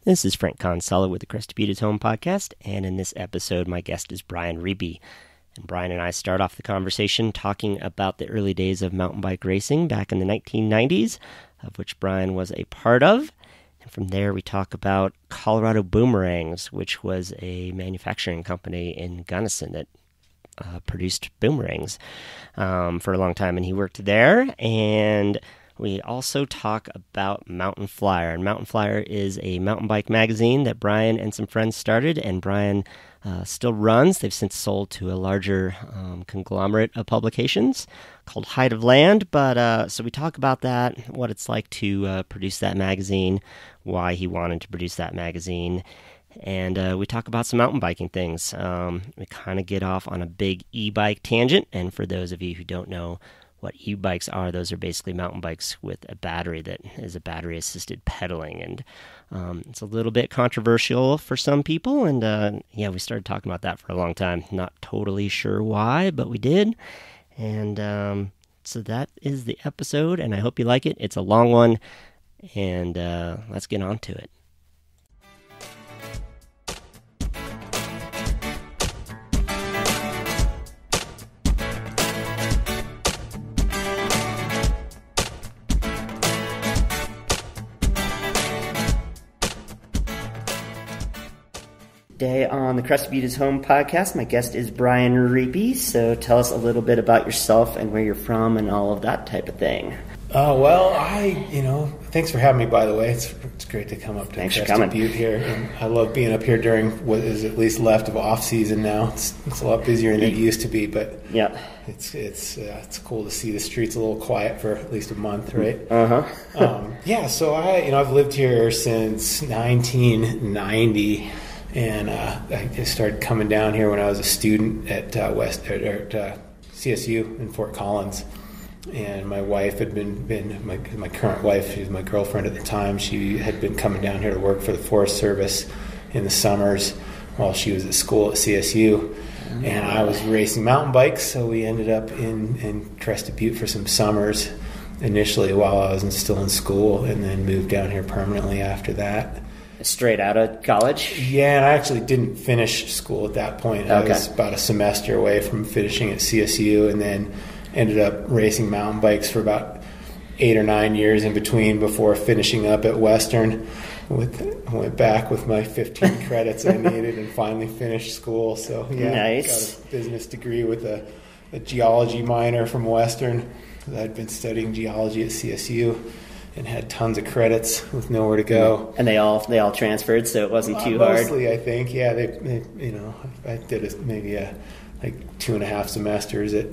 This is Frank Consella with the Crested Butte is Home podcast, and in this episode, my guest is Brian Riepe. And Brian and I start off the conversation talking about the early days of mountain bike racing back in the 1990s, of which Brian was a part of. And from there, we talk about Colorado Boomerangs, which was a manufacturing company in Gunnison that produced boomerangs for a long time, and he worked there. And we also talk about Mountain Flyer, and Mountain Flyer is a mountain bike magazine that Brian and some friends started, and Brian still runs. They've since sold to a larger conglomerate of publications called Height of Land, but so we talk about that, what it's like to produce that magazine, why he wanted to produce that magazine, and we talk about some mountain biking things. We kind of get off on a big e-bike tangent, and for those of you who don't know what e-bikes are, those are basically mountain bikes with a battery that is a battery-assisted pedaling, and it's a little bit controversial for some people, and we started talking about that for a long time. Not totally sure why, but we did, and so that is the episode, and I hope you like it. It's a long one, and let's get on to it. Today on the Crested Butte is Home podcast, my guest is Brian Riepe. So tell us a little bit about yourself and where you're from and all of that type of thing. Thanks for having me, by the way. It's great to come up to Crested Butte here. And I love being up here during what is at least left of off season now. It's a lot busier than it used to be, but yeah, it's cool to see the streets a little quiet for at least a month, right? So I've lived here since 1990. And I just started coming down here when I was a student at CSU in Fort Collins. And my wife had been my current wife, she was my girlfriend at the time. She had been coming down here to work for the Forest Service in the summers while she was at school at CSU. And I was racing mountain bikes, so we ended up in Crested Butte for some summers initially while I was still in school, and then moved down here permanently after that. Straight out of college? Yeah, and I actually didn't finish school at that point. Okay. I was about a semester away from finishing at CSU, and then ended up racing mountain bikes for about 8 or 9 years in between before finishing up at Western. Went back with my 15 credits I needed and finally finished school. So yeah, nice. Got a business degree with a geology minor from Western. I'd been studying geology at CSU. And had tons of credits with nowhere to go. And they all transferred, so it wasn't too hard. Mostly, I think. Yeah, they I did like 2.5 semesters at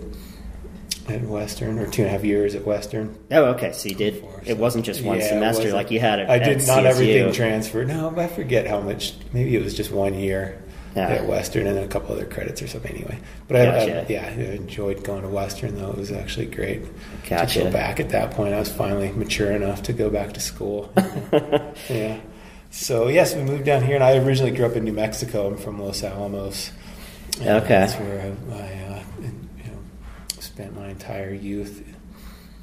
Western, or 2.5 years at Western. Oh, okay. So you did. It wasn't just one semester like you had it. I did not CSU. Everything transferred. No, I forget how much. Maybe it was just 1 year. At Western, and then a couple other credits or something anyway. But I enjoyed going to Western, though. It was actually great to go back at that point. I was finally mature enough to go back to school. Yeah. So, yes, we moved down here, and I originally grew up in New Mexico. I'm from Los Alamos. Okay. That's where I spent my entire youth.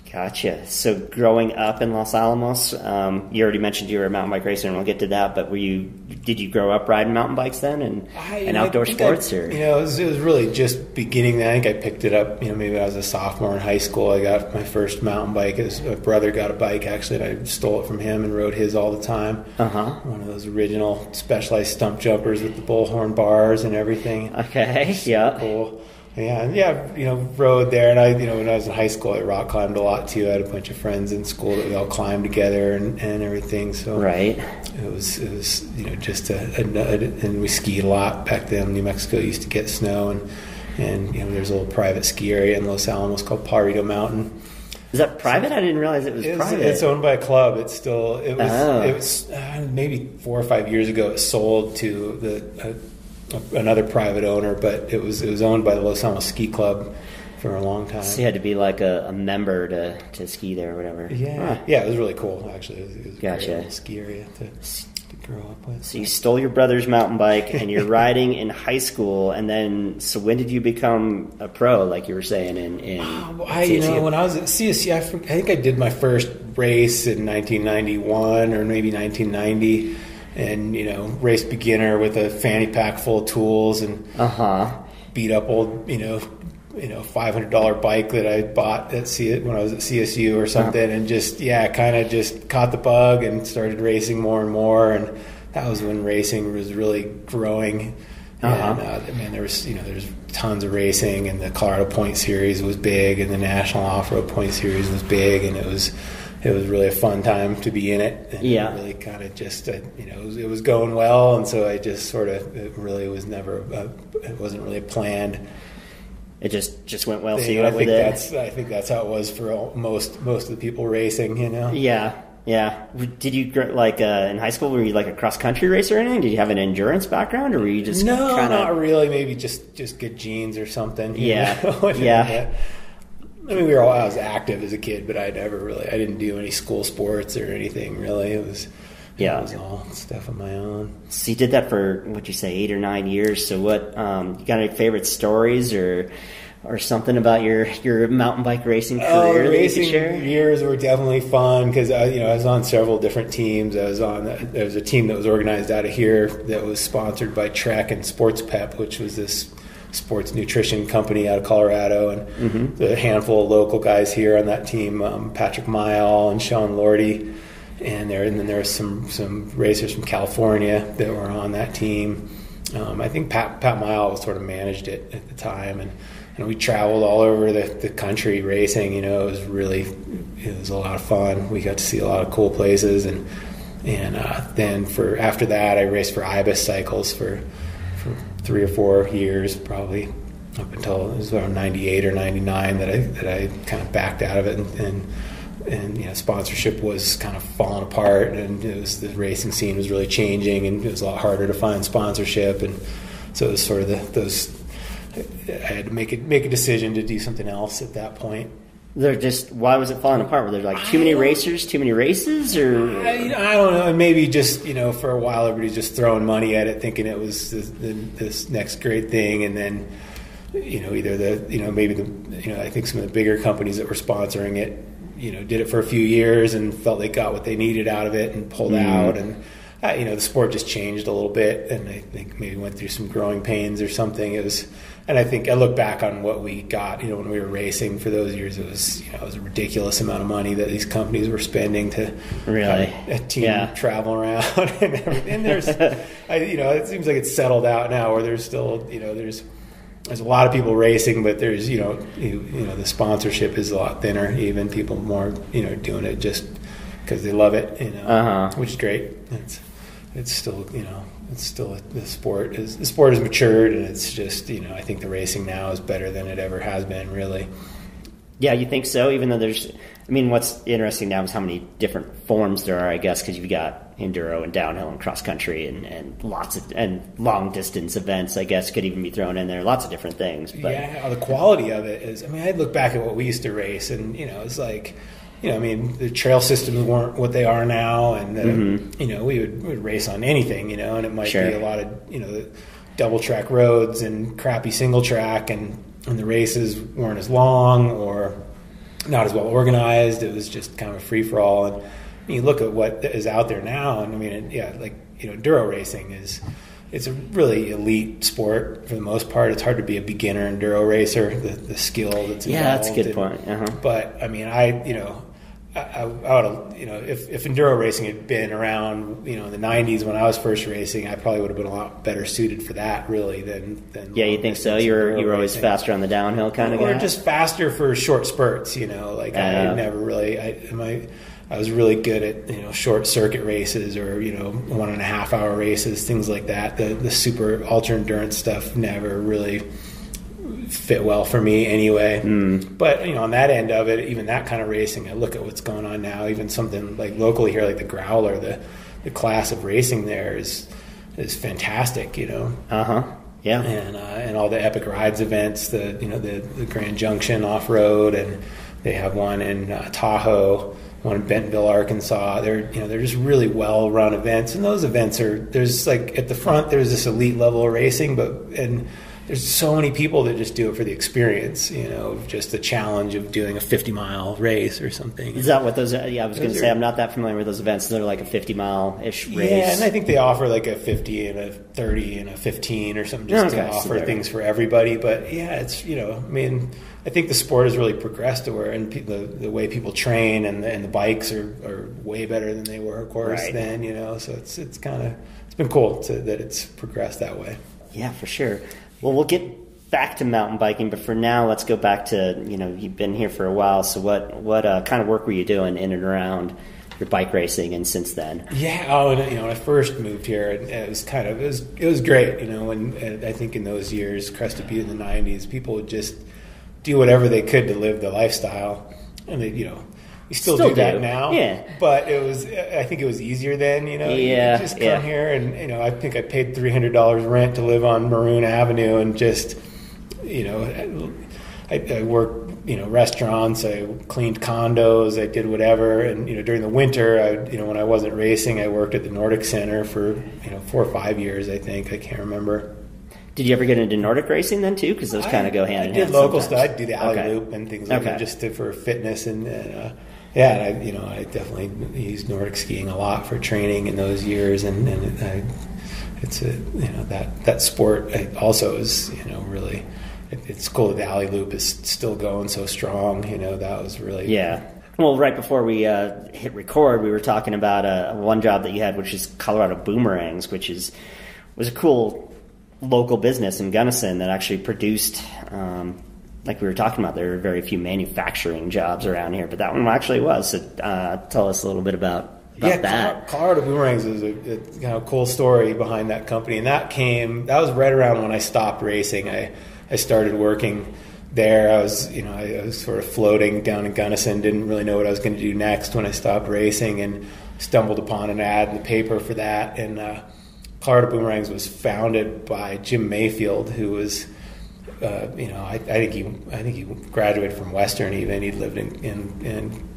Gotcha. So growing up in Los Alamos, you already mentioned you were a mountain bike racer, and we'll get to that, but did you grow up riding mountain bikes then and outdoor sports? It was really just beginning. I think I picked it up, maybe I was a sophomore in high school. I got my first mountain bike. My brother got a bike, actually, and I stole it from him and rode his all the time. One of those original Specialized stump jumpers with the bullhorn bars and everything. Okay, yeah. Cool. Rode there, and when I was in high school, I rock climbed a lot too. I had a bunch of friends in school that we all climbed together and everything. So right, it was just and we skied a lot back then. New Mexico used to get snow, and there's a little private ski area in Los Alamos called Pajarito Mountain. Is that private? I didn't realize it was private. It's owned by a club. It was maybe 4 or 5 years ago. It sold to another private owner, but it was owned by the Los Alamos Ski Club for a long time. So you had to be like a member to ski there or whatever. Yeah, it was really cool, actually. It was a gotcha. great little ski area to grow up with. So you stole your brother's mountain bike, and you're riding in high school, and then, so when did you become a pro, like you were saying, in CSU? When I was at CSU, I think I did my first race in 1991 or maybe 1990. and race beginner with a fanny pack full of tools and beat up old $500 bike that I bought when I was at CSU or something, and just kind of just caught the bug and started racing more and more, and that was when racing was really growing. And there was tons of racing, and the Colorado Point Series was big, and the National Off-Road Point Series was big, and it was really a fun time to be in it. And it really kind of just it was going well, and so I just sort of, it really was never it wasn't really planned. It just went well. So you went with it. I think that's how it was for most of the people racing. Yeah. Did you in high school? Were you like a cross country racer or anything? Did you have an endurance background, or were you just not really? Maybe just good genes or something. Yeah. I mean, I was active as a kid, but I didn't do any school sports or anything really. It was all stuff of my own. So you did that for, what'd you say, 8 or 9 years. So what, you got any favorite stories or something about your mountain bike racing career that you could share? Years were definitely fun because I was on several different teams. There was a team that was organized out of here that was sponsored by Trek and Sports Pep, which was this sports nutrition company out of Colorado, and the handful of local guys here on that team, Patrick Mile and Sean Lordy. And then there was some racers from California that were on that team. I think Pat Mile sort of managed it at the time, and we traveled all over the country racing. It was a lot of fun. We got to see a lot of cool places, and then after that, I raced for Ibis Cycles for 3 or 4 years, probably up until it was around 98 or 99 that I kind of backed out of it, and sponsorship was kind of falling apart, and the racing scene was really changing, and it was a lot harder to find sponsorship, and so it was sort of I had to make a decision to do something else at that point. Why was it falling apart? Were there too many racers, too many races, or I don't know. Maybe just for a while everybody's just throwing money at it, thinking it was this next great thing, and then I think some of the bigger companies that were sponsoring it did it for a few years and felt they got what they needed out of it and pulled out, and the sport just changed a little bit, and I think maybe went through some growing pains or something. And I think I look back on what we got, when we were racing for those years, it was a ridiculous amount of money that these companies were spending to really a team travel around and everything. And it seems like it's settled out now, where there's still, there's a lot of people racing, but there's, the sponsorship is a lot thinner. Even people more, doing it just because they love it, which is great. It's still, the sport has matured, and it's just, I think the racing now is better than it ever has been, really. Yeah, you think so? Even though what's interesting now is how many different forms there are, I guess, because you've got enduro and downhill and cross country and lots of long distance events, I guess, could even be thrown in there. Lots of different things. But the quality of it is, I look back at what we used to race, and, it's like, the trail systems weren't what they are now, and we would race on anything, and it might be a lot of the double track roads and crappy single track, and the races weren't as long or not as well organized. It was just kind of a free for all. And you look at what is out there now, and enduro racing it's a really elite sport for the most part. It's hard to be a beginner enduro racer. The skill that's involved. Yeah, that's a good point. But I would have, if enduro racing had been around, in the 90s when I was first racing, I probably would have been a lot better suited for that, really, than yeah, you think so? You were always faster on the downhill kind of guy? Or just faster for short spurts, I never really, I was really good at, short circuit races or, 1.5 hour races, things like that. The super ultra endurance stuff never really fit well for me anyway. But on that end of it, even that kind of racing, I look at what's going on now. Even something like locally here, like the Growler, the class of racing there is fantastic. Yeah. And all the Epic Rides events, the Grand Junction off road, and they have one in Tahoe, one in Bentonville, Arkansas. They're just really well run events, and those events there's like at the front there's this elite level of racing, there's so many people that just do it for the experience, just the challenge of doing a 50-mile race or something. Is that what those are? Yeah, I was going to say, I'm not that familiar with those events. They're like a 50-mile-ish race. Yeah, and I think they offer like a 50 and a 30 and a 15 or something just to offer things for everybody. But yeah, it's, I think the sport has really progressed to where, and the way people train and the bikes are way better than they were, of course, then, so it's been cool that it's progressed that way. Yeah, for sure. Well, we'll get back to mountain biking, but for now, let's go back to, you've been here for a while, so what kind of work were you doing in and around your bike racing and since then? Yeah, when I first moved here, it was great, and I think in those years, Crested Butte in the 90s, people would just do whatever they could to live the lifestyle, and they, you still do that now. Yeah. But I think it was easier then, Yeah. You just come here and, I think I paid $300 rent to live on Maroon Avenue and just, I worked, restaurants, I cleaned condos, I did whatever. And, during the winter, when I wasn't racing, I worked at the Nordic Center for, 4 or 5 years, I think. I can't remember. Did you ever get into Nordic racing then too? Because those kind of go hand in hand. I did local stuff. I'd do the alley loop and things like that just for fitness and I definitely used Nordic skiing a lot for training in those years, and that sport also is really, it's cool that the alley loop is still going so strong. That was really Well, right before we hit record, we were talking about one job that you had, which is Colorado Boomerangs, which was a cool local business in Gunnison that actually produced, like we were talking about, there are very few manufacturing jobs around here, but that one actually was. So tell us a little bit about that. Colorado Boomerangs is a kind of cool story behind that company, and that was right around when I stopped racing. I started working there. I was sort of floating down in Gunnison, didn't really know what I was going to do next when I stopped racing, and stumbled upon an ad in the paper for that, and Colorado Boomerangs was founded by Jim Mayfield, who was, I think he graduated from Western. Even he'd lived in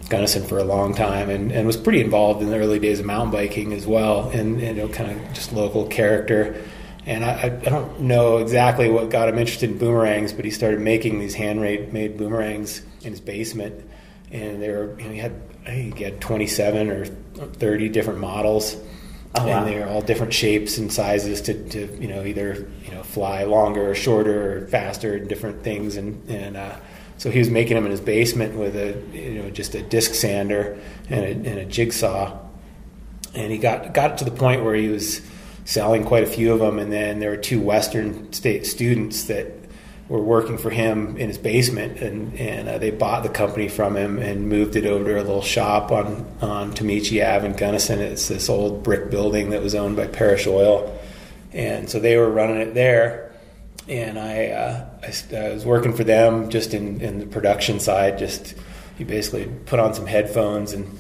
Gunnison for a long time, and was pretty involved in the early days of mountain biking as well, and kind of just local character. And I don't know exactly what got him interested in boomerangs, but he started making these handmade boomerangs in his basement, and they were, he had 27 or 30 different models. And they're all different shapes and sizes to either fly longer or shorter or faster and different things, and so he was making them in his basement with just a disc sander and a jigsaw, and he got to the point where he was selling quite a few of them, and then there were 2 Western State students that were working for him in his basement, and they bought the company from him and moved it over to a little shop on Tomichi Ave in Gunnison. It's this old brick building that was owned by Parish Oil, and so they were running it there, and I was working for them just in the production side. Just you basically put on some headphones and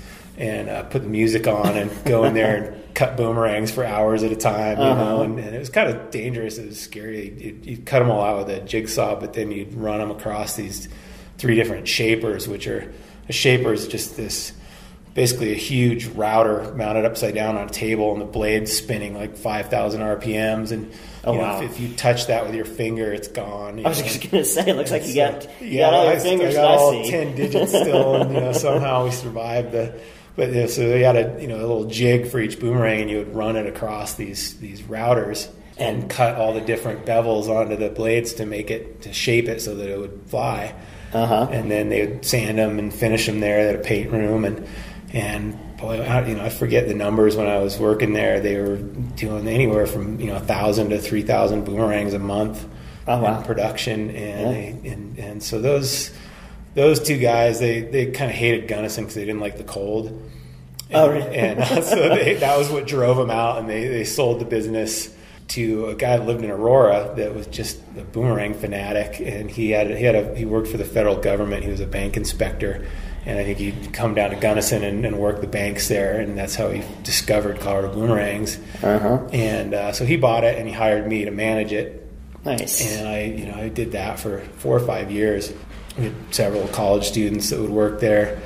put the music on and go in there and cut boomerangs for hours at a time, and it was kind of dangerous. It was scary. You'd cut them all out with a jigsaw, but then you'd run them across these 3 different shapers, which are, a shaper is just this, basically a huge router mounted upside down on a table, and the blade's spinning like 5,000 RPMs, and if you touch that with your finger, it's gone. I was just going to say, it looks like you got all your fingers. I got all 10 digits still, and somehow we survived But so they had a little jig for each boomerang, and you would run it across these routers and cut all the different bevels onto the blades to shape it so that it would fly. And then they would sand them and finish them there at a paint room, and boy, I forget the numbers when I was working there. They were doing anywhere from 1,000 to 3,000 boomerangs a month in production, and so those 2 guys, they kind of hated Gunnison because they didn't like the cold. And so that was what drove them out, and they sold the business to a guy that lived in Aurora that was just a boomerang fanatic, and he worked for the federal government. He was a bank inspector, and I think he'd come down to Gunnison and work the banks there, and that's how he discovered Colorado Boomerangs. And so he bought it, and he hired me to manage it. Nice. And I did that for 4 or 5 years. We had several college students that would work there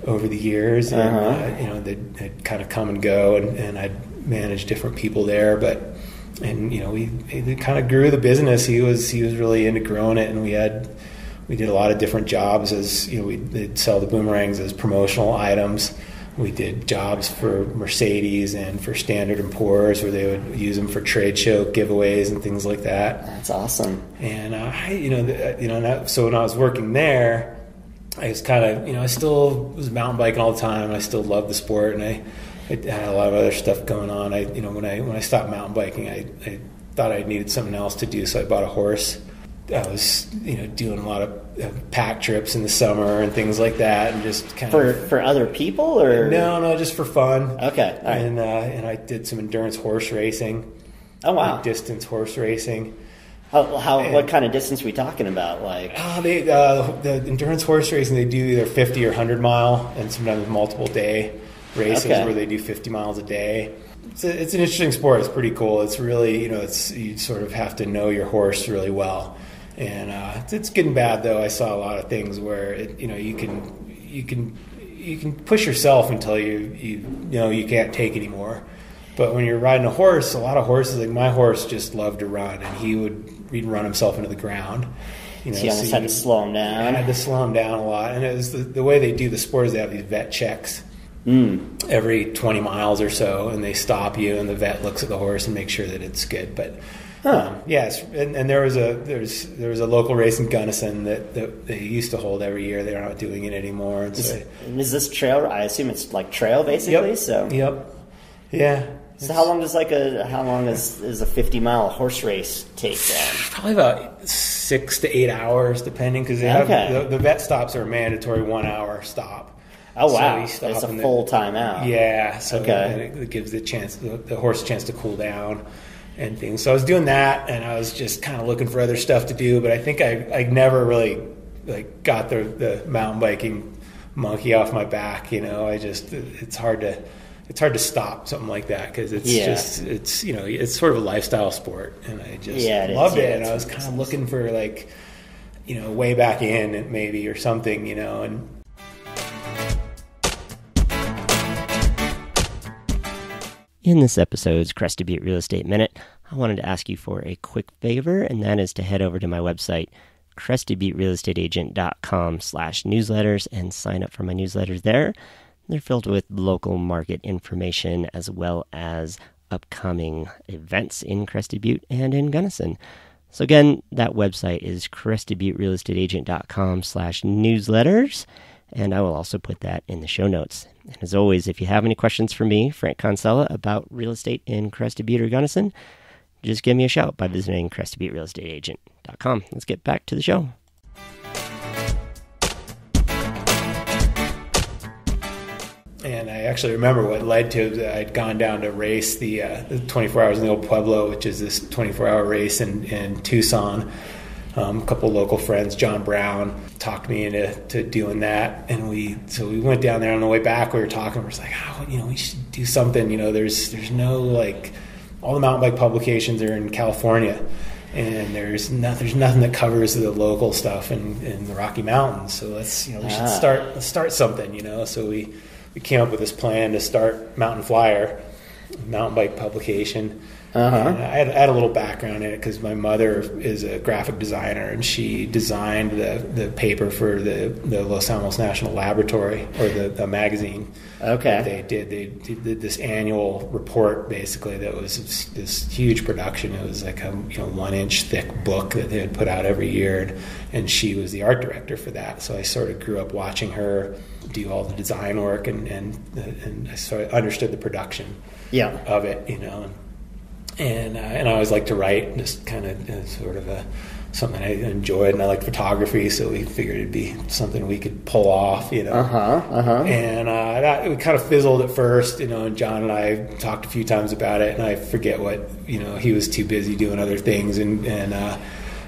over the years, and they'd kind of come and go, and I'd manage different people there. But and we kind of grew the business. He was really into growing it, and we did a lot of different jobs as we'd sell the boomerangs as promotional items. We did jobs for Mercedes and for Standard & Poor's where they would use them for trade show giveaways and things like that. That's awesome. And so when I was working there, I was kind of I still was mountain biking all the time. I still loved the sport, and I had a lot of other stuff going on. When I stopped mountain biking, I thought I needed something else to do, so I bought a horse. I was doing a lot of pack trips in the summer and things like that, and just kind of for other people, or no, just for fun. Okay, all right. And I did some endurance horse racing. Oh wow, distance horse racing. What kind of distance are we talking about? Like the endurance horse racing, they do either 50 or 100 mile, and sometimes multiple day races where they do 50 miles a day. It's an interesting sport. It's pretty cool. It's really you sort of have to know your horse really well. And it's getting bad though. I saw a lot of things where you can push yourself until you can't take anymore. But when you're riding a horse, a lot of horses, like my horse, just loved to run, and he'd run himself into the ground. So you almost had to slow him down. I had to slow him down a lot, and it was the way they do the sport is they have these vet checks every 20 miles or so, and they stop you, and the vet looks at the horse and makes sure that it's good. But yes, and there was a local race in Gunnison that they used to hold every year. They're not doing it anymore. And is this trail? I assume it's like trail basically. Yep. So yeah. So how long is a 50-mile horse race take then? Probably about 6 to 8 hours, depending, because they have the vet stops are a mandatory 1 hour stop. Oh wow! So it's a full time out. Yeah. So it gives the horse a chance to cool down and things. So I was doing that, and I was just kind of looking for other stuff to do. But I think I never really got the mountain biking monkey off my back. It's hard to stop something like that because it's sort of a lifestyle sport, and I just loved it. And I was kind of looking for way back in maybe or something, and. In this episode's Crested Butte Real Estate Minute, I wanted to ask you for a quick favor, and that is to head over to my website, crestedbutterealestateagent.com/newsletters, and sign up for my newsletters there. They're filled with local market information as well as upcoming events in Crested Butte and in Gunnison. So again, that website is crestedbutterealestateagent.com/newsletters, and I will also put that in the show notes. And as always, if you have any questions for me, Frank Consella, about real estate in Crested Butte or Gunnison, just give me a shout by visiting crestedbutterealestateagent.com. Let's get back to the show. And I actually remember what led to it. I'd gone down to race the 24 Hours in the Old Pueblo, which is this 24-hour race in Tucson. A couple of local friends, John Brown, talked me into doing that, and we went down there. On the way back, we were talking. We're just like, we should do something. There's no all the mountain bike publications are in California, and there's nothing that covers the local stuff in the Rocky Mountains. So let's we should start something. So we came up with this plan to start Mountain Flyer, mountain bike publication. And I had a little background in it because my mother is a graphic designer, and she designed the paper for the Los Alamos National Laboratory, or the magazine. Okay. They did this annual report basically that was this huge production. It was like a 1-inch thick book that they would put out every year, and she was the art director for that. So I sort of grew up watching her do all the design work, and I sort of understood the production of it, And I always like to write, just kind of sort of something I enjoyed, and I like photography, so we figured it'd be something we could pull off, And that we kind of fizzled at first, and John and I talked a few times about it, and I forget what, he was too busy doing other things, and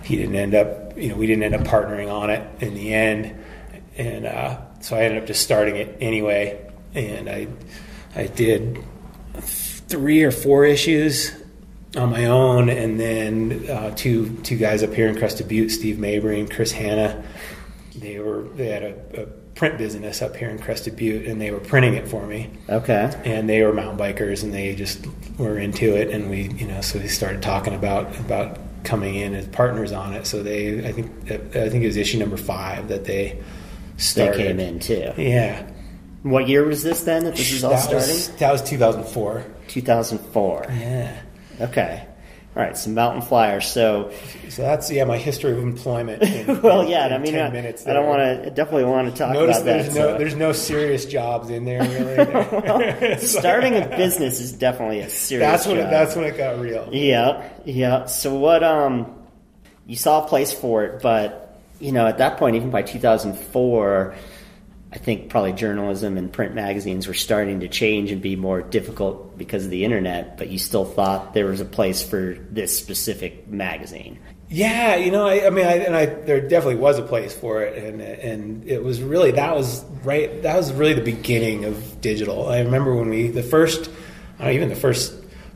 he didn't end up, we didn't end up partnering on it in the end, and so I ended up just starting it anyway, and I did 3 or 4 issues on my own, and then two guys up here in Crested Butte, Steve Mabry and Chris Hanna. They had a print business up here in Crested Butte, and they were printing it for me. Okay. And they were mountain bikers, and they just were into it, and so we started talking about coming in as partners on it. So I think it was issue number 5 that they started. They came in too. Yeah. What year was this then that this is all starting? That was 2004. 2004. Yeah. Okay. All right, some mountain flyers. So that's my history of employment. Well, yeah. I mean, 10 minutes I don't want to. Definitely want to talk about that. There's no serious jobs in there really. Well, starting a business is definitely a serious job. That's when it got real. Yeah. So what? You saw a place for it, but at that point, even by 2004. I think probably journalism and print magazines were starting to change and be more difficult because of the internet, but you still thought there was a place for this specific magazine. Yeah, there definitely was a place for it, and it was really that was really the beginning of digital. I remember when the first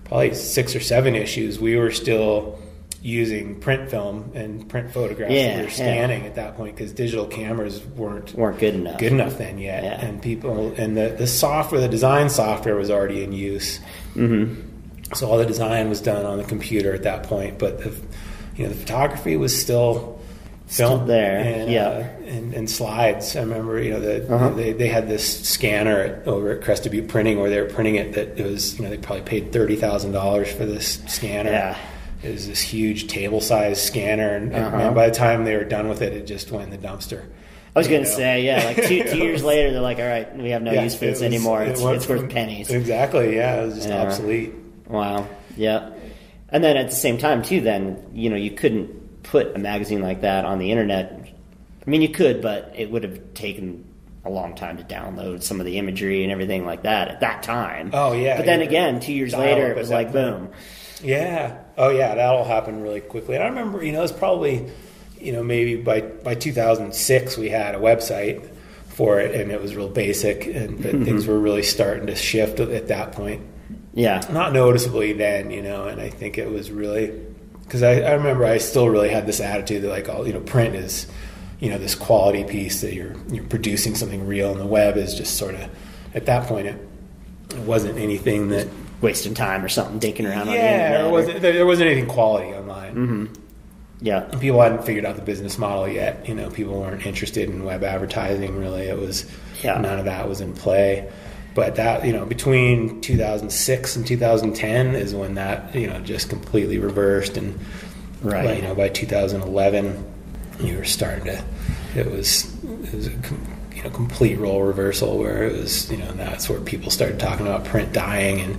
probably 6 or 7 issues, we were still using print film and print photographs that we were scanning at that point, because digital cameras weren't good enough then yet. Yeah. And the design software was already in use. Mm-hmm. So all the design was done on the computer at that point, but the photography was still film there. And slides. I remember they had this scanner over at Crested Butte Printing where they were printing it, that it was they probably paid $30,000 for this scanner. Yeah. It was this huge table-sized scanner, and by the time they were done with it, it just went in the dumpster. I was going to say, like 2 years later, they're like, all right, we have no use for this anymore. It's worth pennies. Exactly, yeah. It was just obsolete. Wow, yeah. And then at the same time, too, then, you couldn't put a magazine like that on the internet. I mean, you could, but it would have taken a long time to download some of the imagery and everything like that at that time. Oh, yeah. But then again, 2 years later, it was like, boom. Yeah. Oh, yeah. That all happened really quickly. And I remember, it was probably, maybe by 2006 we had a website for it, and it was real basic, but things were really starting to shift at that point. Yeah. Not noticeably then, and I think it was really, because I remember I still really had this attitude that print is, this quality piece that you're producing something real, and the web is just sort of, at that point, it wasn't anything that wasting time or something dinking around on the internet. There wasn't anything quality online. Mm-hmm. Yeah. People hadn't figured out the business model yet. People weren't interested in web advertising, really. It was none of that was in play. But that, between 2006 and 2010 is when that, just completely reversed. And by 2011, you were starting to, it was a complete role reversal, where it was, that's where people started talking about print dying and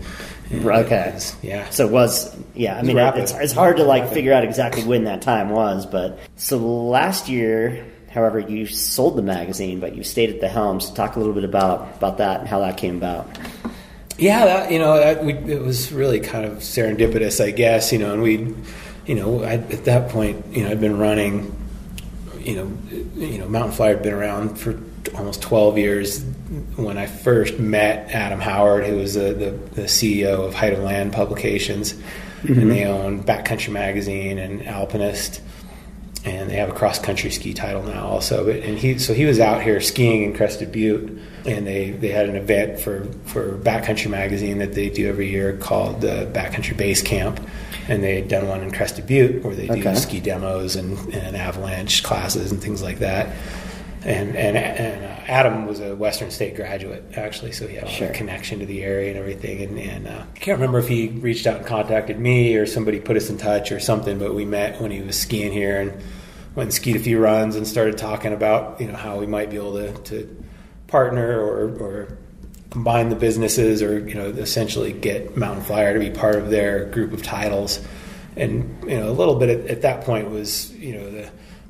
okay. So it was, I mean, it's hard to figure out exactly when that time was, but so last year, however, you sold the magazine, but you stayed at the helm. So talk a little bit about that and how that came about. Yeah, it was really kind of serendipitous, I guess, and we, at that point, I'd been running, Mountain Flyer had been around for almost 12 years when I first met Adam Howard, who was the CEO of Height of Land Publications, and they own Backcountry Magazine and Alpinist, and they have a cross-country ski title now also. He was out here skiing in Crested Butte, and they had an event for Backcountry Magazine that they do every year called Backcountry Base Camp, and they had done one in Crested Butte where they do ski demos and avalanche classes and things like that. And Adam was a Western State graduate, actually, so he had a connection to the area and everything. And I can't remember if he reached out and contacted me or somebody put us in touch or something, but we met when he was skiing here and went and skied a few runs and started talking about how we might be able to partner or combine the businesses, or essentially get Mountain Flyer to be part of their group of titles. And a little bit at that point was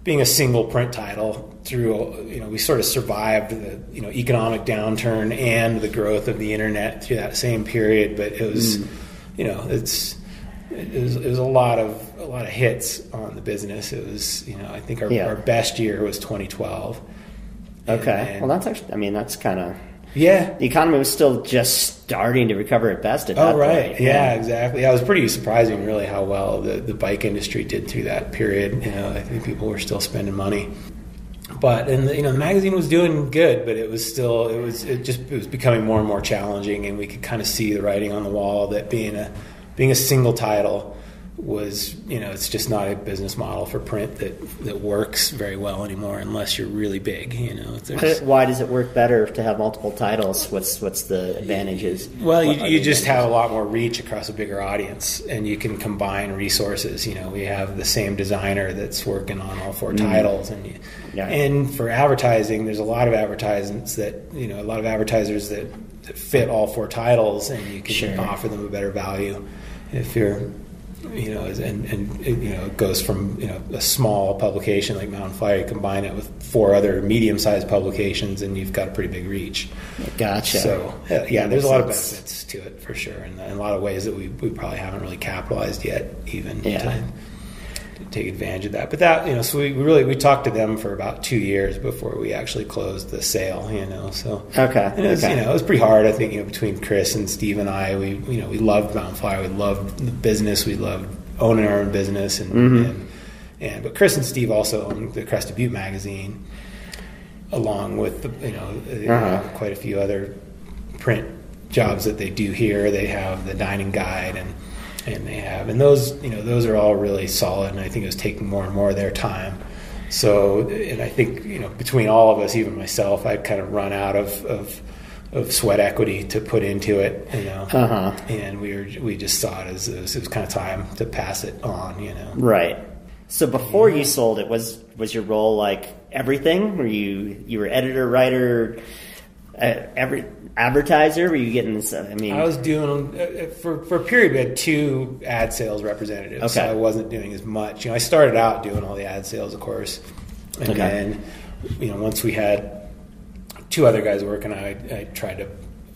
being a single print title through, we sort of survived the, economic downturn and the growth of the internet through that same period. But it was, it was a lot of hits on the business. It was, I think our best year was 2012. Okay. Well, that's actually, that's kind of, the economy was still just starting to recover at best at that point. Yeah, exactly. It was pretty surprising, really, how well the bike industry did through that period. I think people were still spending money. But and the magazine was doing good, but it was becoming more and more challenging, and we could kind of see the writing on the wall that being a single title was, it's just not a business model for print that works very well anymore unless you're really big. Why does it work better to have multiple titles? What's the advantages? Well, you just have a lot more reach across a bigger audience, and you can combine resources. We have the same designer that's working on all four titles, and for advertising, there's a lot of advertisements that a lot of advertisers that fit all four titles, and you can offer them a better value if you're. It goes from a small publication like Mountain Flyer, you combine it with 4 other medium-sized publications, and you've got a pretty big reach. Gotcha. So there's a lot of benefits to it for sure, and in a lot of ways that we probably haven't really capitalized yet, even to take advantage of that. But that so we talked to them for about 2 years before we actually closed the sale. So and it was pretty hard. I think between Chris and Steve and I, we loved Mountain Flyer, we loved the business, we loved owning our own business, but Chris and Steve also owned the Crested Butte magazine, along with quite a few other print jobs that they do here. They have the Dining Guide and those are all really solid, and I think it was taking more and more of their time. So, and I think between all of us, even myself, I'd kind of run out of sweat equity to put into it, and we just saw it as it was kind of time to pass it on, Right. So before you sold it, was your role like everything? Were you were editor, writer, every advertiser? Were you getting this? I was doing for a period. We had 2 ad sales representatives, so I wasn't doing as much. I started out doing all the ad sales, of course, and then once we had 2 other guys working, I tried to.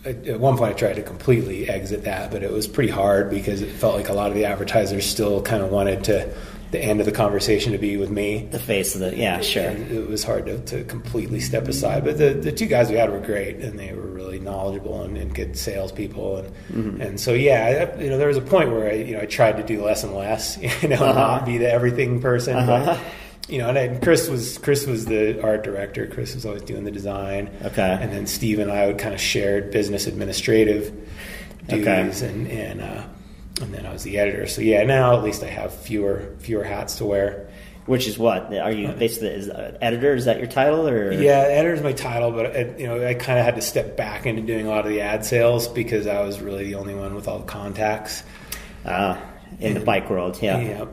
At one point, I tried to completely exit that, but it was pretty hard because it felt like a lot of the advertisers still kind of wanted the end of the conversation to be with me. The face of And it was hard to completely step aside. But the 2 guys we had were great, and they were really knowledgeable and good salespeople. And so, there was a point where I tried to do less and less, not be the everything person. But, and Chris was the art director. Chris was always doing the design. Okay. And then Steve and I would kind of shared business administrative duties, and then I was the editor. So now at least I have fewer hats to wear. Which is what? Are you basically editor? Is that your title, or? Yeah, editor is my title, but I kind of had to step back into doing a lot of the ad sales because I was really the only one with all the contacts. In the bike world, Yeah.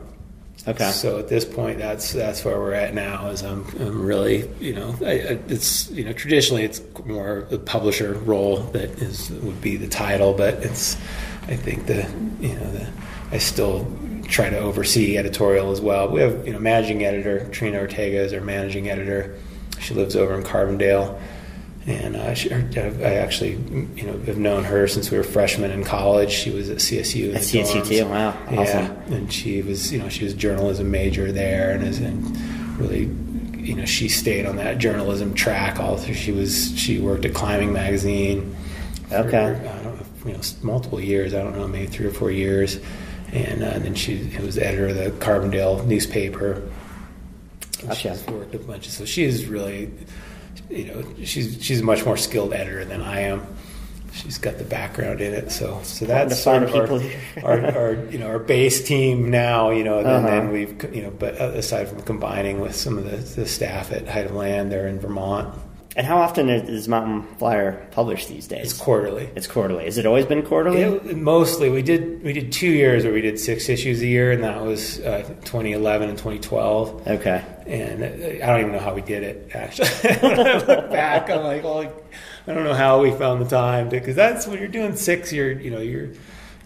Okay. So at this point, that's where we're at now. Is I'm really it's traditionally it's more the publisher role that would be the title, but I think I still try to oversee editorial as well. We have managing editor Trina Ortega is our managing editor. She lives over in Carbondale, and I actually have known her since we were freshmen in college. She was at CSU. At CSU too. Wow, awesome. Yeah, and she was she was a journalism major there, and really she stayed on that journalism track all through. She worked at Climbing magazine. For, I don't know, multiple years. I don't know, maybe 3 or 4 years, and then she was the editor of the Carbondale newspaper. Gotcha. She's worked a bunch of, so she's really. She's a much more skilled editor than I am. She's got the background in it, so that's sort of our base team now. And then we've but aside from combining with some of the staff at Height of Land, they're in Vermont. And how often is Mountain Flyer published these days? It's quarterly. Has it always been quarterly? Mostly. We did 2 years where we did 6 issues a year, and that was 2011 and 2012. Okay. And I don't even know how we did it, actually. When I look back, I'm like, well, I don't know how we found the time, because that's when you're doing 6. You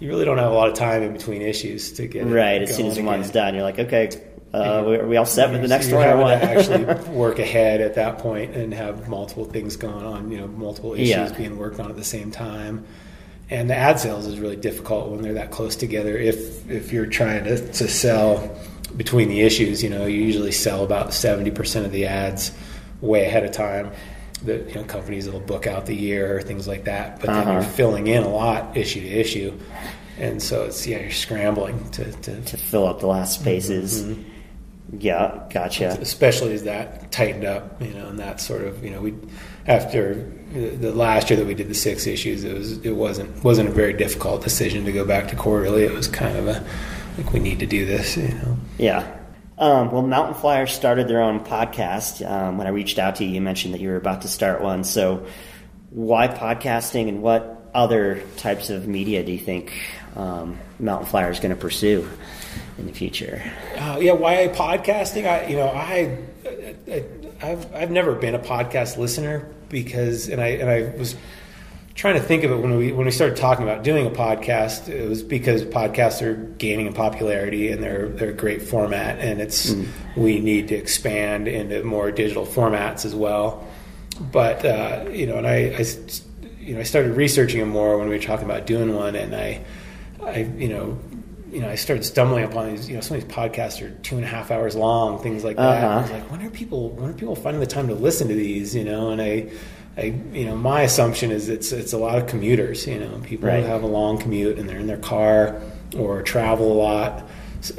really don't have a lot of time in between issues to get right. As soon as one's done, you're like, okay. Are we all set with the next one? You're having to actually work ahead at that point and have multiple things going on, multiple issues being worked on at the same time. And the ad sales is really difficult when they're that close together. If you're trying to sell between the issues, you usually sell about 70% of the ads way ahead of time. The companies will book out the year or things like that. But then you're filling in a lot issue to issue. And so it's you're scrambling to fill up the last spaces. Mm-hmm. Yeah, gotcha. Especially as that tightened up, and that sort of, after the last year that we did the 6 issues, it wasn't a very difficult decision to go back to quarterly. It was kind of like, we need to do this, Yeah. Well, Mountain Flyers started their own podcast. When I reached out to you, you mentioned that you were about to start one. So why podcasting, and what other types of media do you think Mountain Flyer is going to pursue in the future? Why podcasting? I've never been a podcast listener because, and I was trying to think of it when we started talking about doing a podcast. It was because podcasts are gaining in popularity and they're a great format, and we need to expand into more digital formats as well. But and I started researching it more when we were talking about doing one, and I started stumbling upon these, some of these podcasts are 2.5 hours long, things like that. I was like, when are people finding the time to listen to these, and my assumption is it's a lot of commuters, people who have a long commute and they're in their car or travel a lot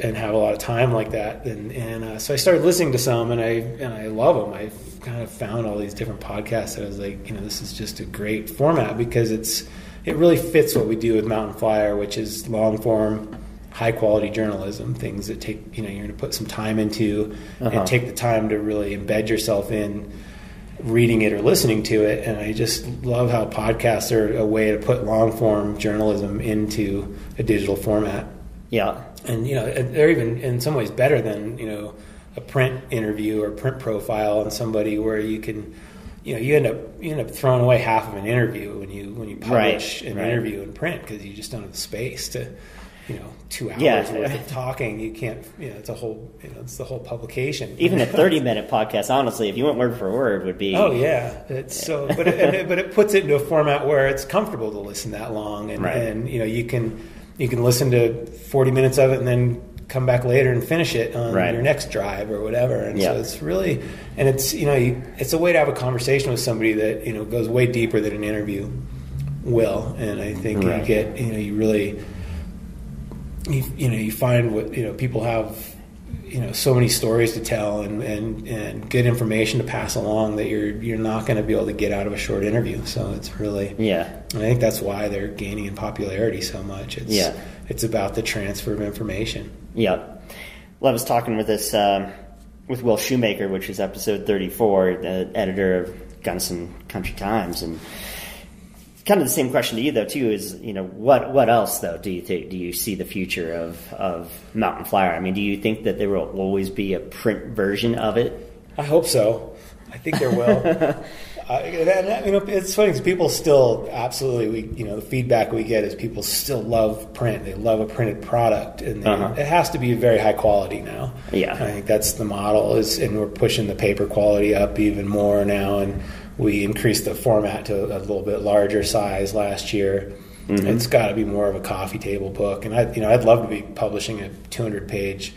and have a lot of time like that. And so I started listening to some, and I love them. I kind of found all these different podcasts that I was like, this is just a great format because it really fits what we do with Mountain Flyer, which is long form, high quality journalism, things that take, you're going to put some time into and take the time to really embed yourself in reading it or listening to it. And I just love how podcasts are a way to put long form journalism into a digital format. Yeah. And, they're even in some ways better than, a print interview or print profile on somebody where you can, you end up throwing away half of an interview when you publish an interview in print because you just don't have the space to, 2 hours worth of talking. You can't, it's a whole, it's the whole publication. Even a 30-minute podcast, honestly, if you went word for word, would be. Oh yeah, it's so, but it puts it into a format where it's comfortable to listen that long, and you can listen to 40 minutes of it and then come back later and finish it on your next drive or whatever. And so it's really, and it's it's a way to have a conversation with somebody that goes way deeper than an interview will. And I think you get you really. You find what people have so many stories to tell and good information to pass along that you're not going to be able to get out of a short interview. So it's really and I think that's why they're gaining in popularity so much. It's about the transfer of information. Well, I was talking with with Will Shoemaker, which is episode 34, the editor of Gunnison Country Times, and kind of the same question to you, though, too, is, what else, though, do you see the future of Mountain Flyer? I mean, do you think that there will always be a print version of it? I hope so. I think there will. It's funny because people still absolutely, the feedback we get is people still love print. They love a printed product, and it has to be very high quality now. I think that's the model, and we're pushing the paper quality up even more now, and we increased the format to a little bit larger size last year. It's got to be more of a coffee table book, and I'd love to be publishing a 200-page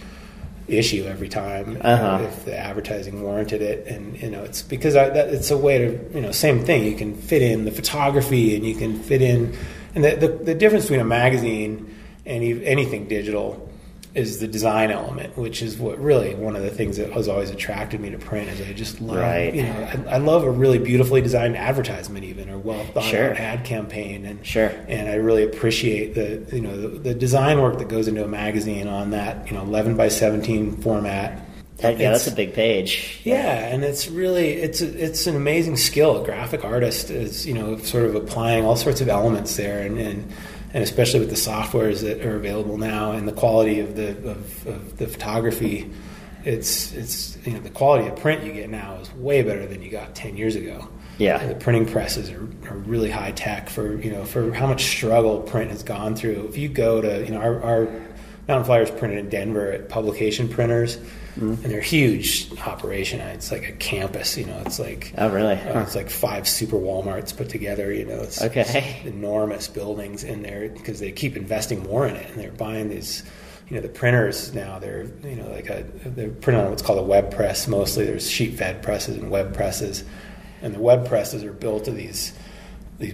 issue every time if the advertising warranted it. And it's because it's a way to same thing. You can fit in the photography, and you can fit in, and the difference between a magazine and anything digital is the design element, which is what really one of the things that has always attracted me to print. Is I just love I love a really beautifully designed advertisement, even, or well thought out ad campaign, and I really appreciate the design work that goes into a magazine on that 11 by 17 format. That's a big page. And it's really it's an amazing skill. A graphic artist is sort of applying all sorts of elements there, and especially with the softwares that are available now and the quality of the photography, it's the quality of print you get now is way better than you got 10 years ago. The printing presses are really high tech for how much struggle print has gone through. If you go to our Mountain Flyer is printed in Denver at Publication Printers, and they're a huge operation. It's like a campus, it's like it's like 5 super Walmarts put together. It's enormous buildings in there because they keep investing more in it, and they're buying these. The printers now they're they're printing on what's called a web press. Mostly there's sheet fed presses and web presses, and the web presses are built to these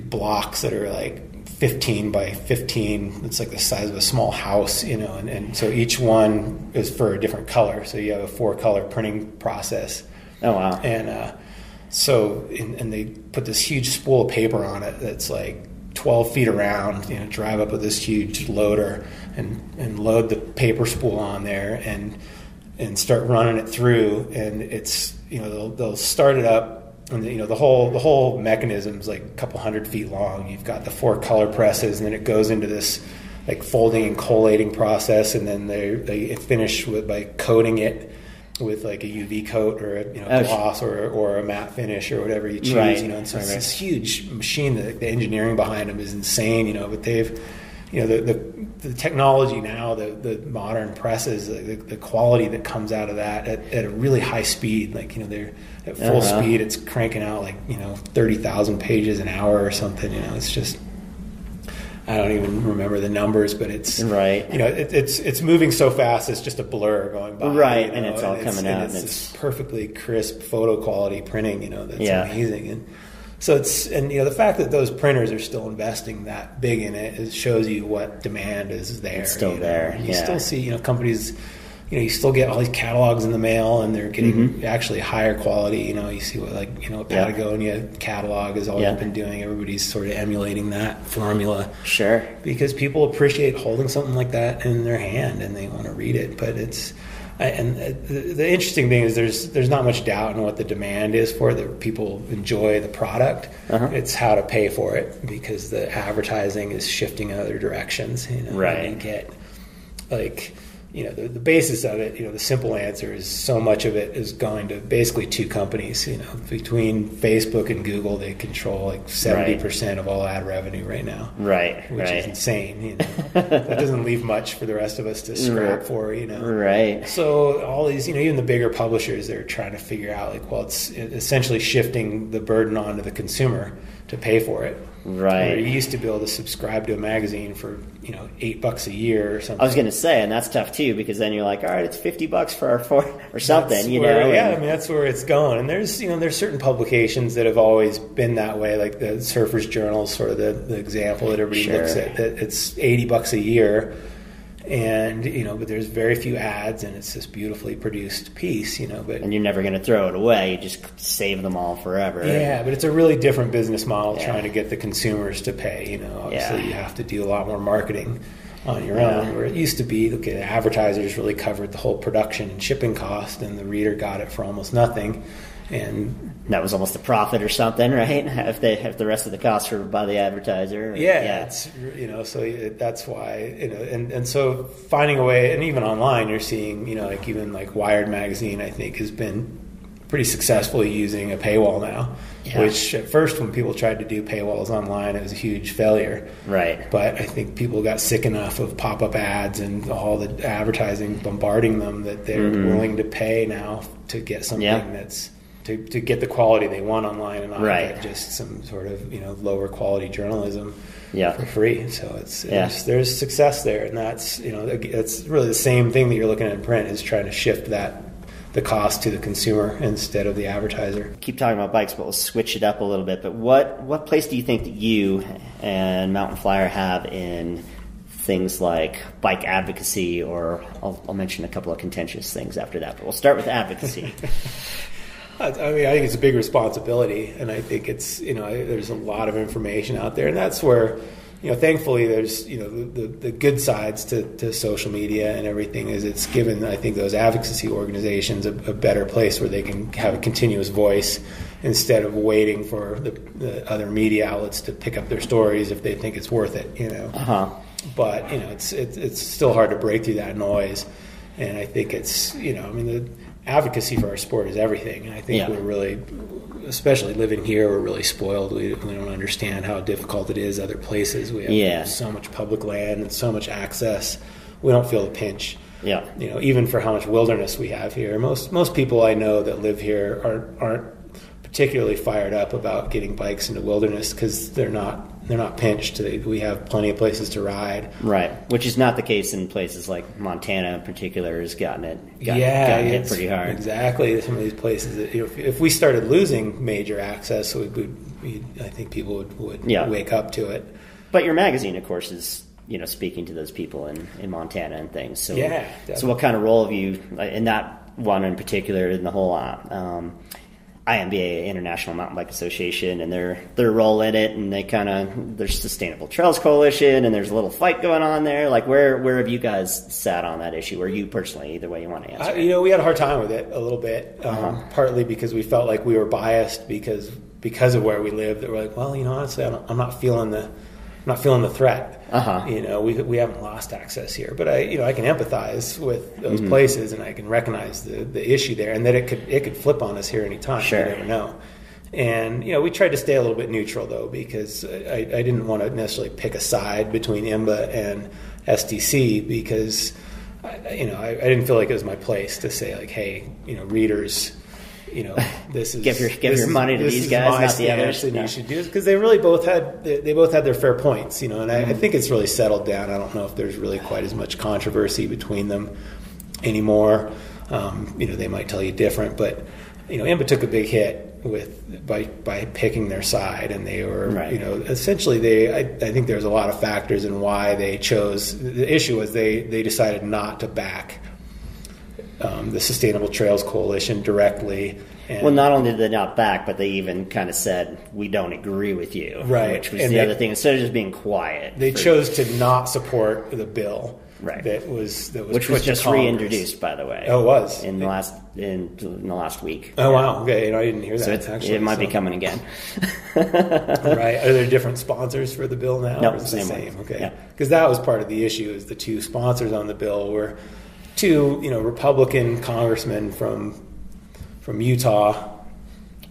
blocks that are like 15 by 15. It's like the size of a small house, and so each one is for a different color. So you have a 4-color printing process. Oh, wow. And and they put this huge spool of paper on it that's like 12 feet around, drive up with this huge loader and load the paper spool on there and start running it through. And it's, they'll start it up. And the whole mechanism's like a couple 100 feet long. You've got the 4 color presses, and then it goes into this like folding and collating process, and then they finish by coating it with like a UV coat or a gloss or a matte finish or whatever you choose. Right. And so it's this huge machine. The engineering behind them is insane. But they've the technology now, the modern presses, the quality that comes out of that at a really high speed, they're at full speed, it's cranking out 30,000 pages an hour or something. It's just, I don't even remember the numbers, but it's right. It's moving so fast, it's just a blur going by. Right, and it's all coming out. And it's this perfectly crisp photo quality printing. That's amazing. And so the fact that those printers are still investing that big in it shows you what demand is there. It's still there. You still see companies. You still get all these catalogs in the mail, and they're getting actually higher quality. You see what Patagonia catalog has always been doing. Everybody's sort of emulating that formula. Sure. Because people appreciate holding something like that in their hand, and they want to read it. But the interesting thing is there's not much doubt in what the demand is for it, that people enjoy the product. It's how to pay for it, because the advertising is shifting in other directions. Right. You get the basis of it, the simple answer is so much of it is going to basically 2 companies. Between Facebook and Google, they control 70% of all ad revenue right now. Right. Which is insane. That doesn't leave much for the rest of us to scrap for. Right. So all these, even the bigger publishers, they're trying to figure out it's essentially shifting the burden onto the consumer to pay for it. Right. Where you used to be able to subscribe to a magazine for $8 a year or something. I was going to say, and that's tough too, because then you're like, all right, it's $50 for our or something. That's where it's going. And there's certain publications that have always been that way, like the Surfer's Journal is sort of the example that everybody looks at. That it's $80 a year. And but there's very few ads, and it's this beautifully produced piece. And you're never going to throw it away. You just save them all forever. Yeah, but it's a really different business model trying to get the consumers to pay. Obviously you have to do a lot more marketing on your own. Where it used to be, the advertisers really covered the whole production and shipping cost, and the reader got it for almost nothing. And that was almost a profit or something, right? If the rest of the costs were by the advertiser. It's so that's why and so finding a way, and even online you're seeing even Wired magazine, I think, has been pretty successfully using a paywall now. Which at first, when people tried to do paywalls online, it was a huge failure. Right. But I think people got sick enough of pop-up ads and all the advertising bombarding them that they're willing to pay now to get something that's to get the quality they want online, and not get just some sort of lower quality journalism for free. So there's success there, and that's it's really the same thing that you're looking at in print, is trying to shift the cost to the consumer instead of the advertiser. Keep talking about bikes, but we'll switch it up a little bit. But what place do you think that you and Mountain Flyer have in things like bike advocacy, or I'll mention a couple of contentious things after that, but we'll start with advocacy. I think it's a big responsibility, and I think it's there's a lot of information out there, and that's where thankfully there's the good sides to social media and everything is it's given, I think, those advocacy organizations a better place where they can have a continuous voice instead of waiting for the other media outlets to pick up their stories if they think it's worth it. But it's still hard to break through that noise, and I think it's the advocacy for our sport is everything, and I think we're really, especially living here, we're really spoiled. We don't understand how difficult it is other places. We have so much public land and so much access. We don't feel the pinch. Even for how much wilderness we have here. Most people I know that live here aren't particularly fired up about getting bikes into wilderness because they're not pinched. We have plenty of places to ride. Right, which is not the case in places like Montana in particular has gotten hit pretty hard. Exactly. Some of these places, that, if we started losing major access, I think people would wake up to it. But your magazine, of course, is speaking to those people in Montana and things. So, yeah, definitely. So what kind of role have you in that one in particular, in the whole IMBA, International Mountain Bike Association, and their role in it, and there's Sustainable Trails Coalition, and there's a little fight going on there. Like, where have you guys sat on that issue, or you personally, either way you want to answer? We had a hard time with it a little bit, partly because we felt like we were biased because of where we lived. That we're like, well, honestly, I'm not feeling the threat. We haven't lost access here, but I can empathize with those places, and I can recognize the issue there, and that it could flip on us here anytime. Sure. You never know. And we tried to stay a little bit neutral though, because I didn't want to necessarily pick a side between IMBA and STC, because I didn't feel like it was my place to say like, hey, readers, this is give your money to these guys, not the others. And you should do this, because they really both had their fair points, and I think it's really settled down. I don't know if there's really quite as much controversy between them anymore. They might tell you different, but IMBA took a big hit by picking their side, and they were essentially I think there's a lot of factors in why they chose. The issue was they decided not to back the Sustainable Trails Coalition directly. And well, not only did they not back, but they even kind of said, we don't agree with you. Right. Which was the other thing. Instead of just being quiet. They chose to not support the bill. Right. That was which was just reintroduced, by the way. Oh, it was? In the last week. Oh, wow. Okay. I didn't hear that, so actually. It might be coming again. Right. Are there different sponsors for the bill now? No, or is it the same. One. Okay. Because that was part of the issue, is the two sponsors on the bill were two, Republican congressmen from Utah,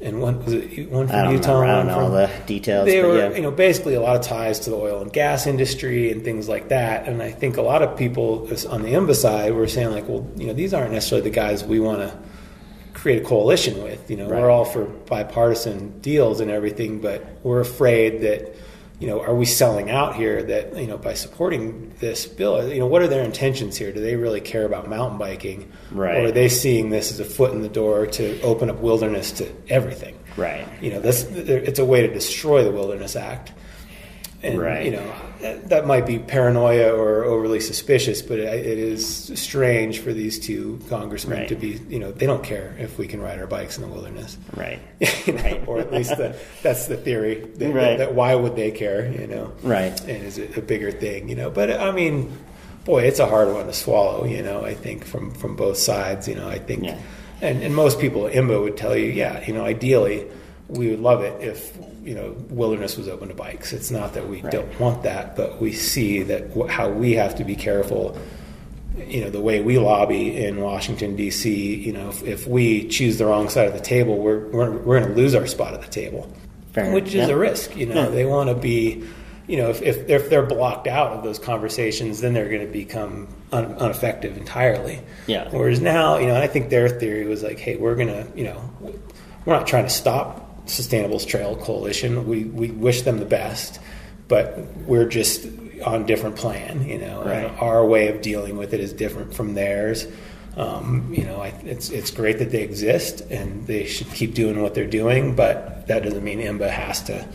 and one from Utah. I don't know all the details. They were, basically a lot of ties to the oil and gas industry and things like that. And I think a lot of people on the IMBA side were saying like, well, these aren't necessarily the guys we want to create a coalition with. We're all for bipartisan deals and everything, but we're afraid that, are we selling out here that, by supporting this bill, what are their intentions here? Do they really care about mountain biking? Right. Or are they seeing this as a foot in the door to open up wilderness to everything? Right. It's a way to destroy the Wilderness Act. And, right. That might be paranoia or overly suspicious, but it is strange for these two congressmen to be, they don't care if we can ride our bikes in the wilderness. Right. Right. Or at least that's the theory. That why would they care, Right. And is it a bigger thing, But, boy, it's a hard one to swallow, I think, from both sides, I think. Yeah. And most people at IMBA would tell you, ideally, we would love it if wilderness was open to bikes. It's not that we don't want that, but we see that how we have to be careful. The way we lobby in Washington D.C. If we choose the wrong side of the table, we're going to lose our spot at the table, which is a risk. They want to be. If they're blocked out of those conversations, then they're going to become ineffective entirely. Yeah. Whereas now, I think their theory was like, hey, we're not trying to stop Sustainable Trail Coalition. We wish them the best, but we're just on different plan, and our way of dealing with it is different from theirs. It's great that they exist and they should keep doing what they're doing, but that doesn't mean IMBA has to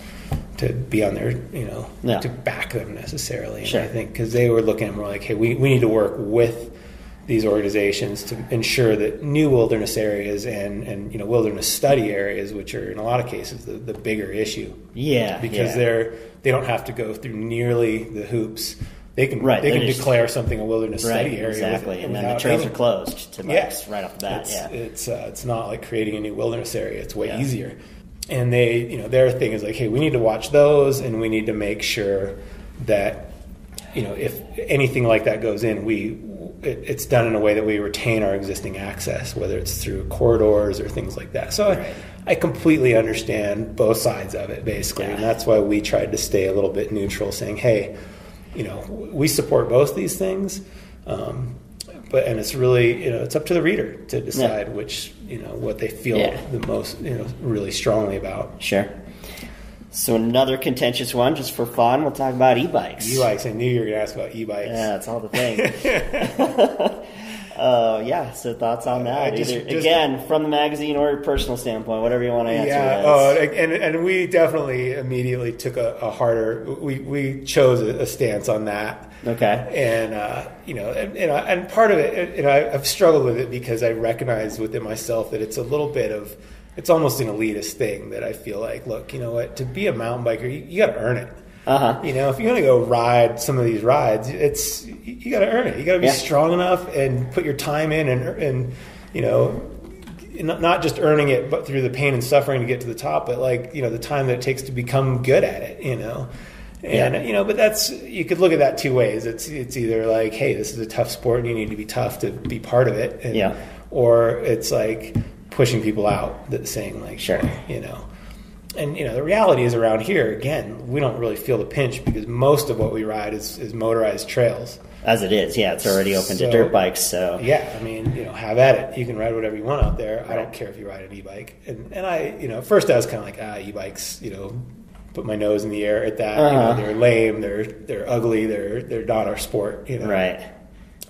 be on there, to back them necessarily. Sure. And I think because they were looking at more like, hey, we need to work with these organizations to ensure that new wilderness areas and wilderness study areas, which are in a lot of cases the bigger issue. Yeah. Because they don't have to go through nearly the hoops. They can declare something a wilderness study area. Exactly. And then the trails are closed to bikes right off the bat. It's not like creating a new wilderness area. It's way easier. And their thing is like, hey, we need to watch those, and we need to make sure that, if anything like that goes in, it's done in a way that we retain our existing access, whether it's through corridors or things like that. So I completely understand both sides of it, basically, and that's why we tried to stay a little bit neutral, saying, hey, we support both these things, but it's really it's up to the reader to decide which what they feel the most really strongly about. Sure. So another contentious one, just for fun, we'll talk about e-bikes. E-bikes. I knew you were going to ask about e-bikes. Yeah, that's all the thing. Yeah, so thoughts on that? Again, from the magazine or personal standpoint, whatever you want to answer. Yeah, and we definitely immediately took a harder, we chose a stance on that. Okay. And, and part of it, I've struggled with it because I recognize within myself that it's a little bit of, it's almost an elitist thing that I feel like, look, you know what, to be a mountain biker, you got to earn it. Uh-huh. You know, if you're going to go ride some of these rides, you got to earn it. You got to be strong enough and put your time in and not just earning it, but through the pain and suffering to get to the top, but like, the time that it takes to become good at it, And, but that's, you could look at that two ways. It's either like, hey, this is a tough sport and you need to be tough to be part of it. Or it's like pushing people out, saying like, sure, And, the reality is around here, again, we don't really feel the pinch because most of what we ride is motorized trails. As it is, it's already open to dirt bikes, so... Yeah, I mean, have at it. You can ride whatever you want out there. Right. I don't care if you ride an e-bike. And I, at first I was kind of like, e-bikes, put my nose in the air at that. Uh-huh. They're lame, they're ugly, they're not our sport, Right.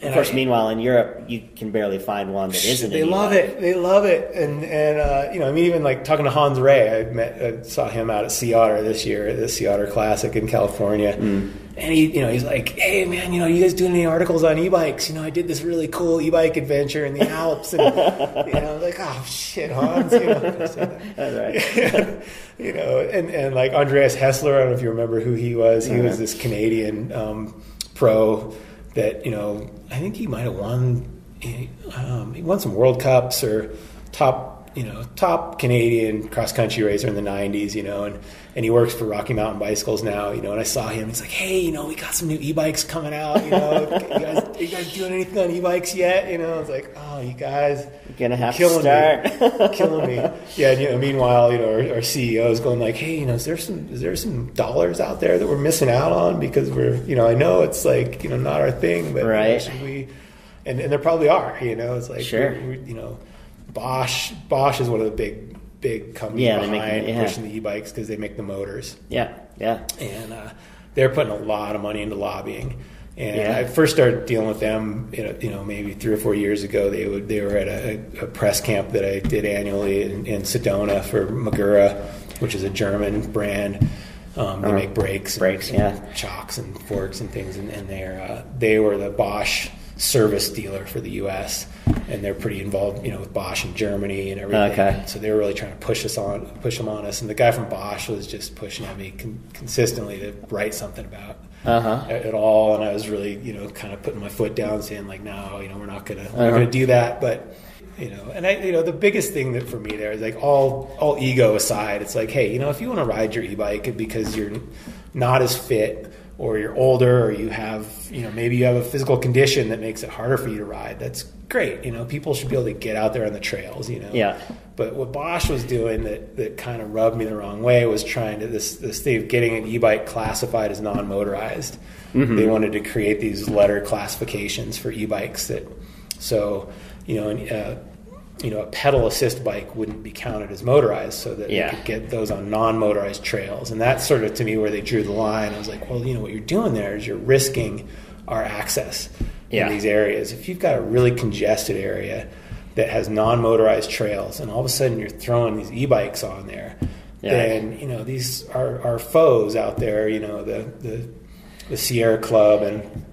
And of course, meanwhile, in Europe, you can barely find one that isn't. They love it. They love it. And even like talking to Hans Ray, I saw him out at Sea Otter this year, at the Sea Otter Classic in California. Mm. And he's like, hey man, you guys doing any articles on e-bikes? I did this really cool e-bike adventure in the Alps, and I was like, oh shit, Hans, That's right. and like Andreas Hessler, I don't know if you remember who he was. He was this Canadian pro that I think he might have won. He won some World Cups or top Canadian cross country racer in the 90s, and he works for Rocky Mountain Bicycles now, and I saw him. He's like, hey, we got some new e-bikes coming out. You guys doing anything on e-bikes yet? I was like, oh, you guys, you're gonna have to start killing me. Yeah. And, meanwhile, our CEO is going like, hey, is there some dollars out there that we're missing out on because we're, I know it's like, not our thing, but right. Should we? And there probably are. It's like, sure. Bosch is one of the big companies behind pushing the e-bikes because they make the motors. Yeah. And they're putting a lot of money into lobbying. And I first started dealing with them, maybe 3 or 4 years ago. They were at a press camp that I did annually in Sedona for Magura, which is a German brand. They make brakes, and chocks and forks and things. And they were the Bosch service dealer for the U.S. and they're pretty involved, with Bosch in Germany and everything. Okay. So they were really trying to push them on us. And the guy from Bosch was just pushing at me consistently to write something about it all. And I was really, kind of putting my foot down, saying like, no, we're not gonna do that. But and the biggest thing that for me there is like all ego aside, it's like, hey, if you want to ride your e-bike because you're not as fit, or you're older, or you have, maybe you have a physical condition that makes it harder for you to ride, that's great. People should be able to get out there on the trails, Yeah. But what Bosch was doing that kind of rubbed me the wrong way was trying to, this thing of getting an e-bike classified as non-motorized. Mm-hmm. They wanted to create these letter classifications for e-bikes a pedal assist bike wouldn't be counted as motorized, so that they could get those on non-motorized trails. And that's sort of, to me, where they drew the line. I was like, well, what you're doing there is you're risking our access in these areas. If you've got a really congested area that has non-motorized trails, and all of a sudden you're throwing these e-bikes on there, then, these are our foes out there, the Sierra Club and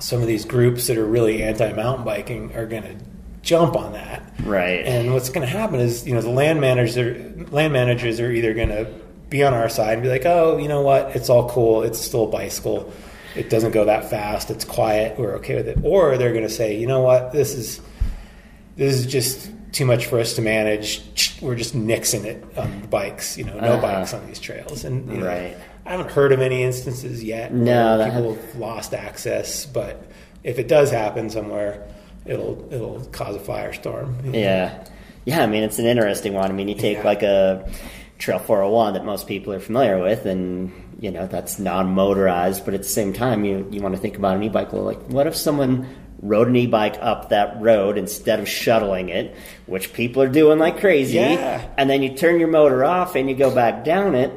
some of these groups that are really anti-mountain biking are going to jump on that. Right. And what's going to happen is, the land managers are either going to be on our side and be like, oh, you know what, it's all cool, it's still a bicycle, it doesn't go that fast, it's quiet, we're okay with it. Or they're going to say, you know what, this is just too much for us to manage, we're just nixing it on the bikes, no bikes on these trails. And right. I haven't heard of any instances yet where people have lost access, but if it does happen somewhere, it'll cause a firestorm. Yeah. I mean, it's an interesting one. I mean, you take like a Trail 401 that most people are familiar with, and that's non-motorized, but at the same time, you want to think about an e-bike. Well, like, what if someone rode an e-bike up that road instead of shuttling it, which people are doing like crazy, and then you turn your motor off and you go back down it?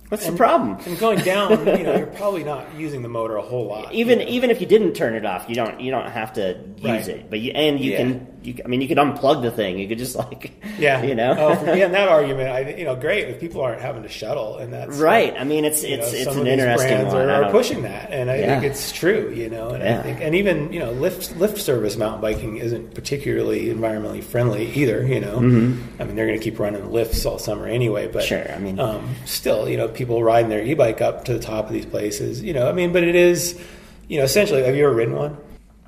What's the problem? And going down, you're probably not using the motor a whole lot. Even if you didn't turn it off, you don't have to use it. But you can unplug the thing. You could just and that argument, great if people aren't having to shuttle, and that's right. I mean, it's an interesting one. Are pushing that, and I think it's true. I think, and even lift service mountain biking isn't particularly environmentally friendly either. I mean, they're going to keep running lifts all summer anyway. But sure, I mean, still, people riding their e-bike up to the top of these places. But it is, essentially. Have you ever ridden one?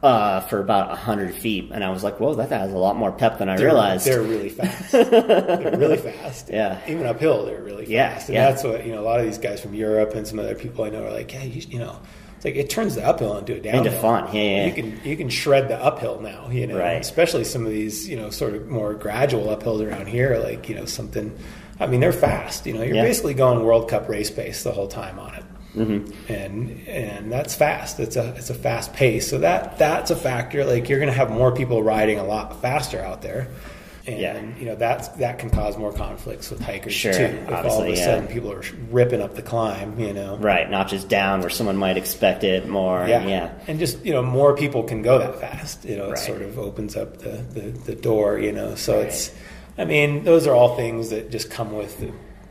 For about 100 feet, and I was like, "Whoa, that has a lot more pep than I realized." They're really fast. They're really fast. Yeah, even uphill, they're really fast. And that's what a lot of these guys from Europe and some other people I know are like, "Hey, it's like it turns the uphill into a downhill. Into fun, yeah. You can shred the uphill now, right. Especially some of these, sort of more gradual uphills around here, like something. I mean, they're fast. You're basically going World Cup race pace the whole time on it. Mm-hmm. And that's fast. It's a fast pace. So that's a factor. Like you're going to have more people riding a lot faster out there, and that can cause more conflicts with hikers too. If all of a sudden people are ripping up the climb, right? Not just down where someone might expect it more. Yeah. And just more people can go that fast. It right. sort of opens up the door. So right. It's. I mean, those are all things that just come with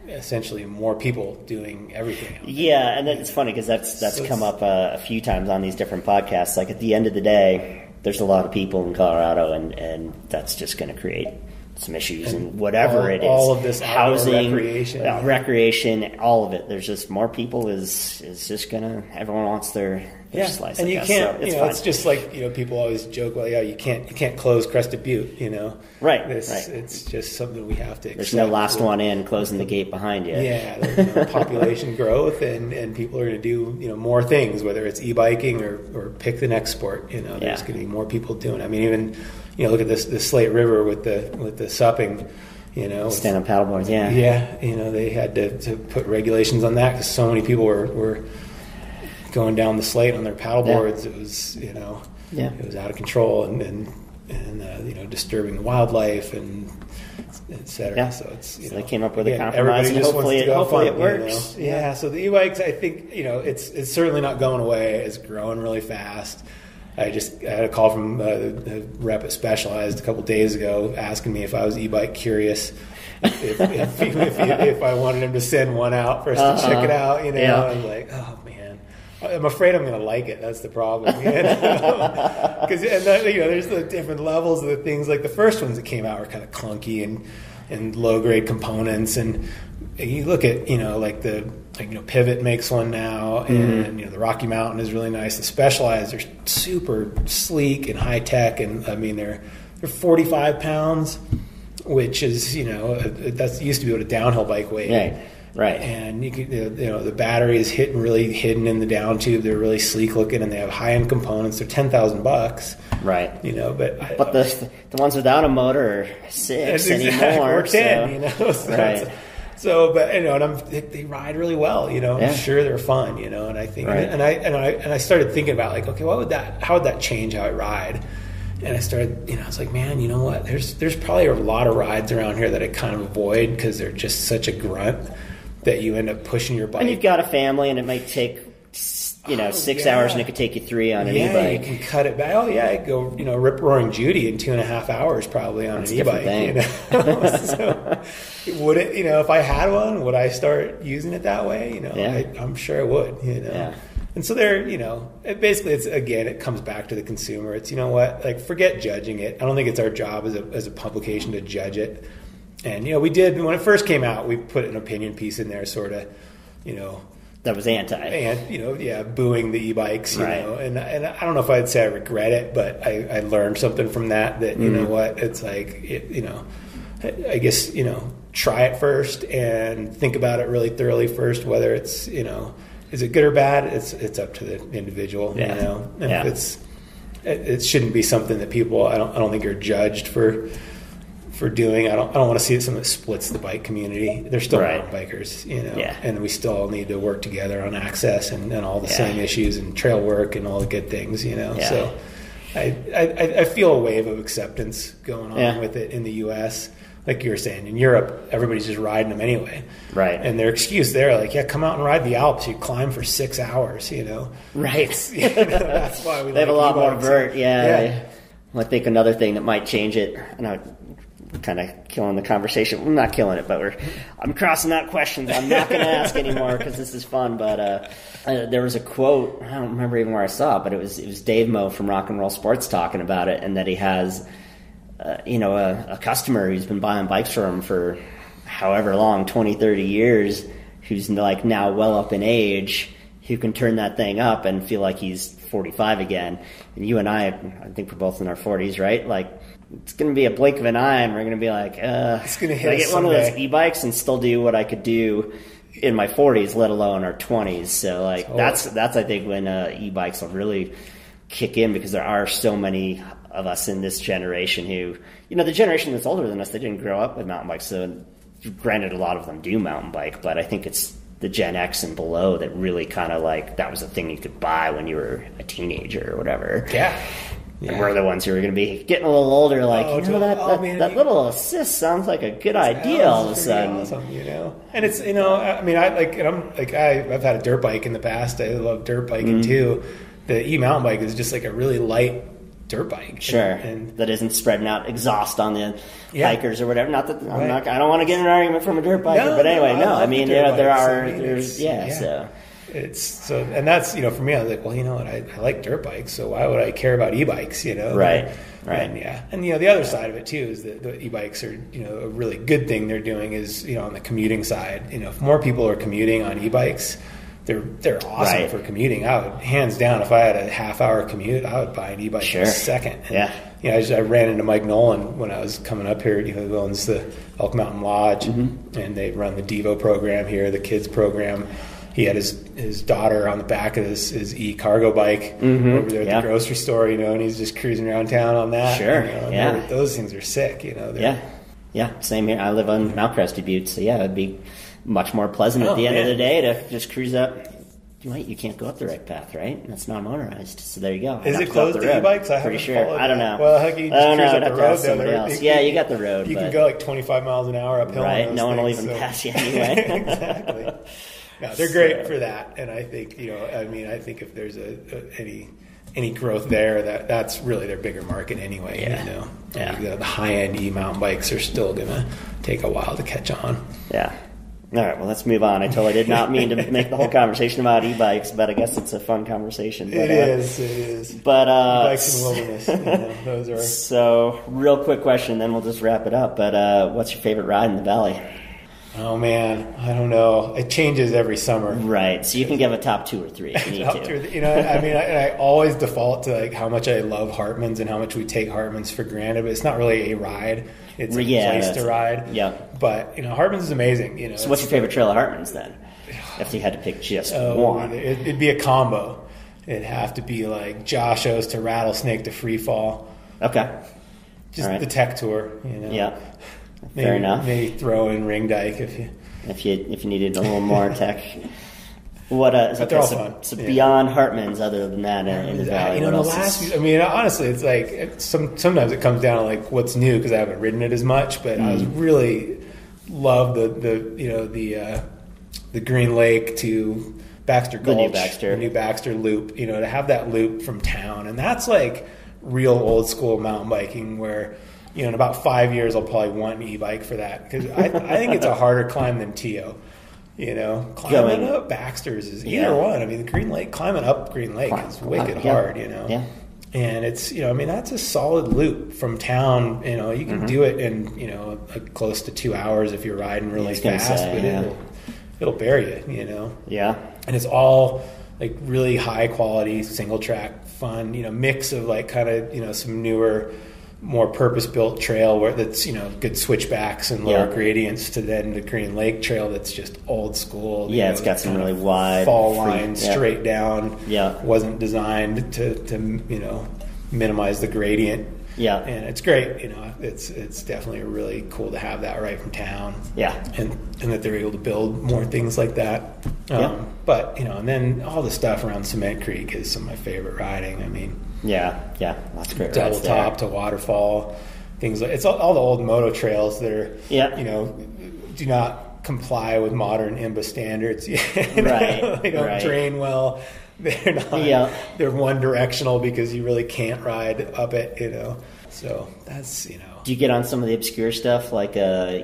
essentially more people doing everything. Yeah, and it's funny because that's come up a few times on these different podcasts. Like at the end of the day, there's a lot of people in Colorado, and that's just going to create some issues and whatever it is. All of this housing, recreation, all of it. There's just more people is just gonna. Everyone wants their slice. And you can't. It's just like people always joke. Well, you can't close Crested Butte. Right. It's just something we have to accept. There's no last one in closing the gate behind you. Yeah, there's population growth, and people are going to do more things, whether it's e-biking or pick the next sport. There's going to be more people doing it. I mean, even look at this Slate River with the supping. Stand-up paddleboards. Yeah. Yeah. They had to put regulations on that because so many people were going down the Slate on their paddleboards. It was it was out of control and disturbing the wildlife and et cetera. Yeah. So it's so they came up with a compromise and hopefully it works. Yeah. So the e-bikes, I think it's certainly not going away. It's growing really fast. I had a call from the rep at Specialized a couple days ago asking me if I was e-bike curious, if I wanted him to send one out for us to check it out. I was like, oh man, I'm afraid I'm going to like it. That's the problem. Because there's the different levels of the things. Like the first ones that came out were kind of clunky and low grade components, and you look at Pivot makes one now, and the Rocky Mountain is really nice. The Specialized are super sleek and high tech, and I mean they're 45 pounds, which is that's used to be what a downhill bike weighed. Right. And you can, the battery is really hidden in the down tube. They're really sleek looking, and they have high end components. They're $10,000. Right. But the ones without a motor are $6 anymore. Or 10. So right. So, but they ride really well. I'm sure they're fun. And I think, right. and I started thinking about okay, how would that change how I ride? And I started, I was like, man, you know what? There's probably a lot of rides around here that I kind of avoid because they're just such a grunt that you end up pushing your bike. And you've got a family, and it might take 6 hours, and it could take you 3 on an e-bike. You can cut it back. Oh yeah, I go Rip Roaring Judy in 2.5 hours probably on an e-bike. So would it? If I had one, would I start using it that way? I'm sure I would. Yeah. And so basically it comes back to the consumer. It's forget judging it. I don't think it's our job as a publication to judge it. And we did when it first came out, we put an opinion piece in there, sort of, that was anti, and booing the e-bikes, right. And I don't know if I'd say I regret it, but I learned something from that you know what, it's like I guess try it first and think about it really thoroughly first, whether it's is it good or bad. It's up to the individual, and if it shouldn't be something that people I don't think are judged for doing. I don't want to see it something that splits the bike community. They're still mountain bikers, and we still all need to work together on access and all the same issues and trail work and all the good things, So I feel a wave of acceptance going on with it in the U.S. like you were saying, in Europe, everybody's just riding them anyway. Right. And their excuse there, like, yeah, come out and ride the Alps. You climb for 6 hours, you know. Right. That's why we they have a lot more vert, yeah. I think another thing that might change it, and we're kind of killing the conversation. We're not killing it, but I'm crossing out questions I'm not going to ask anymore because this is fun. But there was a quote, I don't remember even where I saw it, but it was Dave Moe from Rock and Roll Sports talking about it, and that he has a customer who's been buying bikes from him for however long, 20, 30 years, who's like now well up in age, who can turn that thing up and feel like he's 45 again. And you and I think we're both in our 40s, right? Like, it's going to be a blink of an eye, and we're going to be like, it's going to hit I get us one of someday. those e-bikes and still do what I could do in my 40s, let alone our 20s. So, like, that's I think when e-bikes will really kick in, because there are so many of us in this generation who, the generation that's older than us, they didn't grow up with mountain bikes. So, granted, a lot of them do mountain bike, but I think it's the Gen X and below that really kind of like, that was a thing you could buy when you were a teenager or whatever. Yeah. And we're the ones who are going to be getting a little older, like, that little assist sounds like a good idea all of a sudden. Awesome, And it's, I've had a dirt bike in the past. I love dirt biking too. The e-mountain bike is just like a really light dirt bike. Sure. And that isn't spreading out exhaust on the hikers or whatever. Not that I don't want to get in an argument from a dirt biker, but anyway, I mean, so. It's so, and that's, for me, I was like, well, you know what, I like dirt bikes, so why would I care about e-bikes, Right. And the other side of it too is that the e-bikes are, a really good thing they're doing is, on the commuting side, if more people are commuting on e-bikes, they're awesome for commuting. I would, hands down, if I had a half-hour commute, I would buy an e-bike in a second. And, I ran into Mike Nolan when I was coming up here. He owns the Elk Mountain Lodge, and they run the Devo program here, the kids program. He had his daughter on the back of his e-cargo bike over there at the grocery store, and he's just cruising around town on that. Sure, those things are sick, same here. I live on Mount Crested Butte, so it'd be much more pleasant at the end of the day to just cruise up. You can't go up the right path, right? That's not motorized, so there you go. Is it closed to e-bikes? Pretty sure. I don't know. Well, heck, you just cruise up the road down there. Yeah, you got the road. You can go like 25 miles an hour uphill. Right, no one will even pass you anyway. Exactly. No, they're great for that, and I think I think if there's any growth there, that's really their bigger market anyway. The high end e-mountain bikes are still gonna take a while to catch on. Yeah. All right, well, let's move on. I totally did not mean to make the whole conversation about e-bikes, but I guess it's a fun conversation. But, it is. But e-bikes in the wilderness, those are. So, real quick question, then we'll just wrap it up. But what's your favorite ride in the valley? Oh man, I don't know. It changes every summer. Right. So you can give a top 2 or 3 if you need to. I always default to like how much I love Hartman's and how much we take Hartman's for granted. But it's not really a ride; it's a place to ride. Yeah. But Hartman's is amazing. So what's your favorite trail at Hartman's then? If you had to pick just one, it'd be a combo. It'd have to be like Josh O's to Rattlesnake to Freefall. Okay. Just the tech tour. Yeah. Fair enough. Maybe throw in Ring Dyke if you needed a little more tech. What but they're all fun. So beyond Hartman's, other than that, in the valley, what else? Honestly, it's like sometimes it comes down to like what's new because I haven't ridden it as much. But I was really love the Green Lake to Baxter Gulch, the new Baxter loop. To have that loop from town, and that's like real old school mountain biking where. In about 5 years, I'll probably want an e-bike for that because I think it's a harder climb than Tio. Climbing up Baxter's is either one. The climbing up Green Lake is wicked hard. Yeah. And it's that's a solid loop from town. You can do it in like close to 2 hours if you're riding really fast, but it'll bury you. Yeah. And it's all like really high quality single track fun. Mix of like kind of some newer. More purpose-built trail where that's good switchbacks and lower gradients to then the Green Lake Trail that's just old school. It's got some really wide fall lines straight down. Yeah, wasn't designed to minimize the gradient. Yeah, and it's great. It's definitely really cool to have that right from town. Yeah, and that they're able to build more things like that. But and then all the stuff around Cement Creek is some of my favorite riding. Yeah, that's great. Double top to waterfall, things like, it's all the old moto trails that are, Yeah. you know, do not comply with modern IMBA standards. Right. They don't right. drain well. They're not, Yeah. they're one directional because you really can't ride up it, you know. So that's, you know. Do you get on some of the obscure stuff like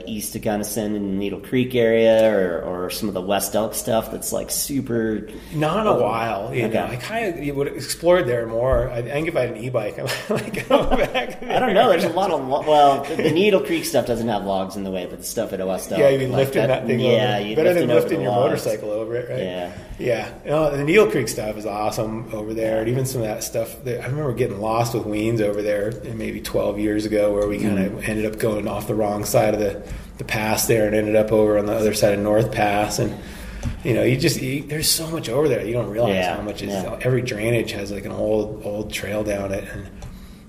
east of Gunnison and Needle Creek area, or some of the West Elk stuff that's like super? Not in a while, you know. Okay. I kind of would have explored there more. I think if I had an e-bike, I might go back there. I don't know. There's a lot of well, the Needle Creek stuff doesn't have logs in the way, but the stuff at West Elk, Yeah, you'd be lifting that thing over. Yeah, Better than lifting over your the logs. motorcycle over it, right? Yeah. Yeah. You know, the Needle Creek stuff is awesome over there. And even some of that stuff, I remember getting lost with Weens over there maybe 12 years ago, where we kind of ended up going off the wrong side of the pass there and ended up over on the other side of North Pass. And, you know, there's so much over there. You don't realize how much every drainage has like an old trail down it. And,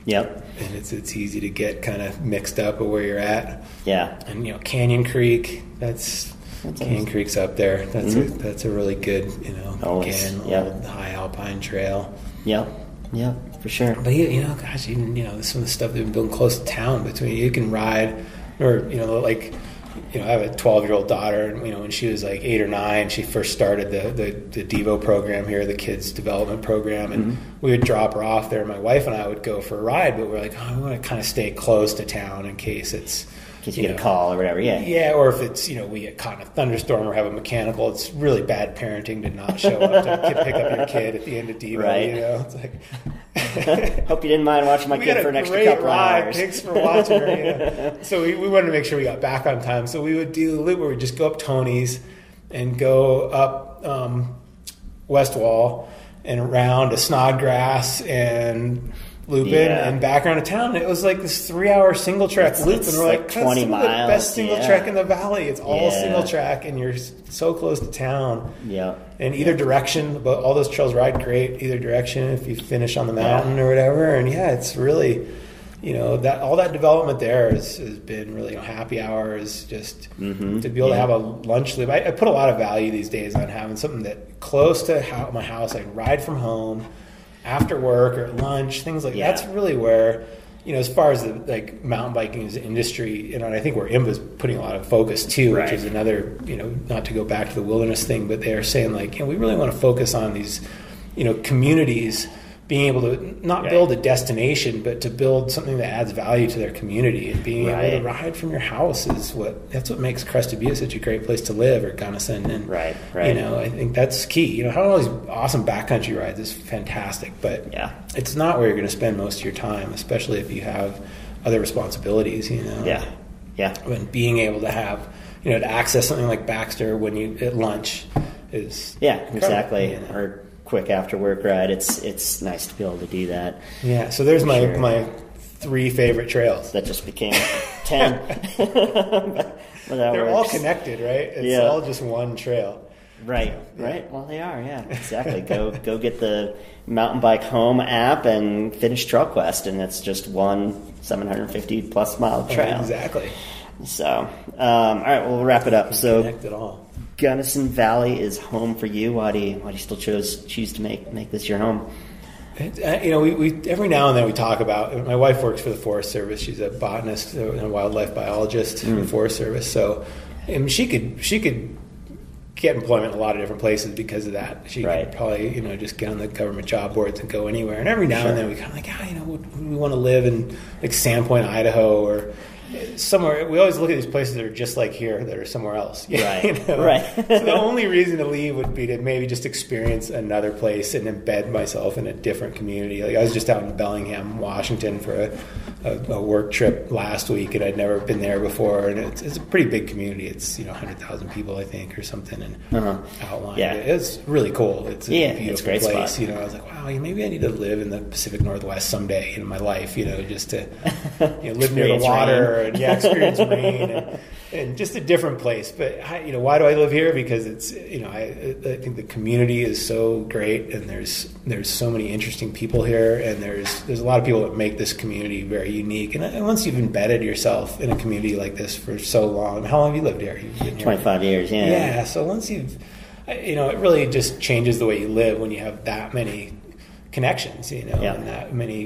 Yep. And it's easy to get kind of mixed up with where you're at. Yeah. And, you know, Canyon Creek, Canyon Creek's up there. That's a really good, you know, old high alpine trail. Yep. Yeah, for sure. But you know, gosh, even, you know, some of the stuff they've been building close to town, between you can ride, or, you know, like, you know, I have a 12-year-old daughter, and, you know, when she was like 8 or 9, she first started the Devo program here, the kids development program, and we would drop her off there. My wife and I would go for a ride, but we're like, we want to kind of stay close to town in case it's, in case you get a call or whatever, Yeah, or if it's, you know, we get caught in a thunderstorm or have a mechanical, it's really bad parenting to not show up to pick up your kid at the end of Devo, right. You know? It's like... Hope you didn't mind watching my kid for an extra couple hours. Thanks for watching her. You know? So we wanted to make sure we got back on time. So we would do the loop where we just go up Tony's and go up West Wall and around to Snodgrass and loop in and back around to town. It was like this 3-hour single track loop, and we're like 20 miles. The best single track in the valley. It's all single track, and you're so close to town. Yeah. And either direction, but all those trails ride great either direction if you finish on the mountain or whatever. And it's really, you know, that all that development there has been really, you know, happy hours, just to be able to have a lunch loop. I put a lot of value these days on having something that close to my house. I can ride from home after work or at lunch, things like that. That's really where, you know, as far as the like mountain biking as an industry, you know, and I think where IMBA's putting a lot of focus too, which is another, you know, not to go back to the wilderness thing, but they're saying like, you know, we really want to focus on these, you know, communities being able to not build a destination, but to build something that adds value to their community, and being able to ride from your house that's what makes Crested Butte such a great place to live, or Gunnison. And you know, I think that's key. You know, having all these awesome backcountry rides is fantastic, but it's not where you're going to spend most of your time, especially if you have other responsibilities. You know, when being able to have, you know, to access something like Baxter when you at lunch is exactly. You know? Or quick after work ride. It's nice to be able to do that. Yeah, so there's my 3 favorite trails. That just became 10. They're all connected, right? It's all just one trail. Right. Well, they are, exactly. Go get the Mountain Bike Home app and finish Trail Quest, and it's just one 750 plus mile trail. Exactly. So, all right, well, we'll wrap it up. So, connect it all. Gunnison Valley is home for you. Why do you still choose to make this your home? You know, we every now and then we talk about. My wife works for the Forest Service. She's a botanist and a wildlife biologist for the Forest Service. So, and she could get employment in a lot of different places because of that. She could probably, you know, just get on the government job boards and go anywhere. And every now and then we kind of like, you know, we want to live in like Sandpoint, Idaho, or somewhere. We always look at these places that are just like here that are somewhere else. Right. You know? So the only reason to leave would be to maybe just experience another place and embed myself in a different community. Like I was just out in Bellingham, Washington for a work trip last week, and I'd never been there before. And it's a pretty big community. It's, you know, 100,000 people, I think, or something. And outlined. Yeah. It's really cool. It's a beautiful it's a great place. spot. You know, I was like, wow, maybe I need to live in the Pacific Northwest someday in my life. You know, just to live near the water. And experience rain and just a different place. But you know, why do I live here? Because it's, you know, I think the community is so great, and there's so many interesting people here, and there's a lot of people that make this community very unique. And once you've embedded yourself in a community like this for so long, how long have you lived here? You've been here 25 years. Yeah. So once you've, you know, it really just changes the way you live when you have that many connections, and that many,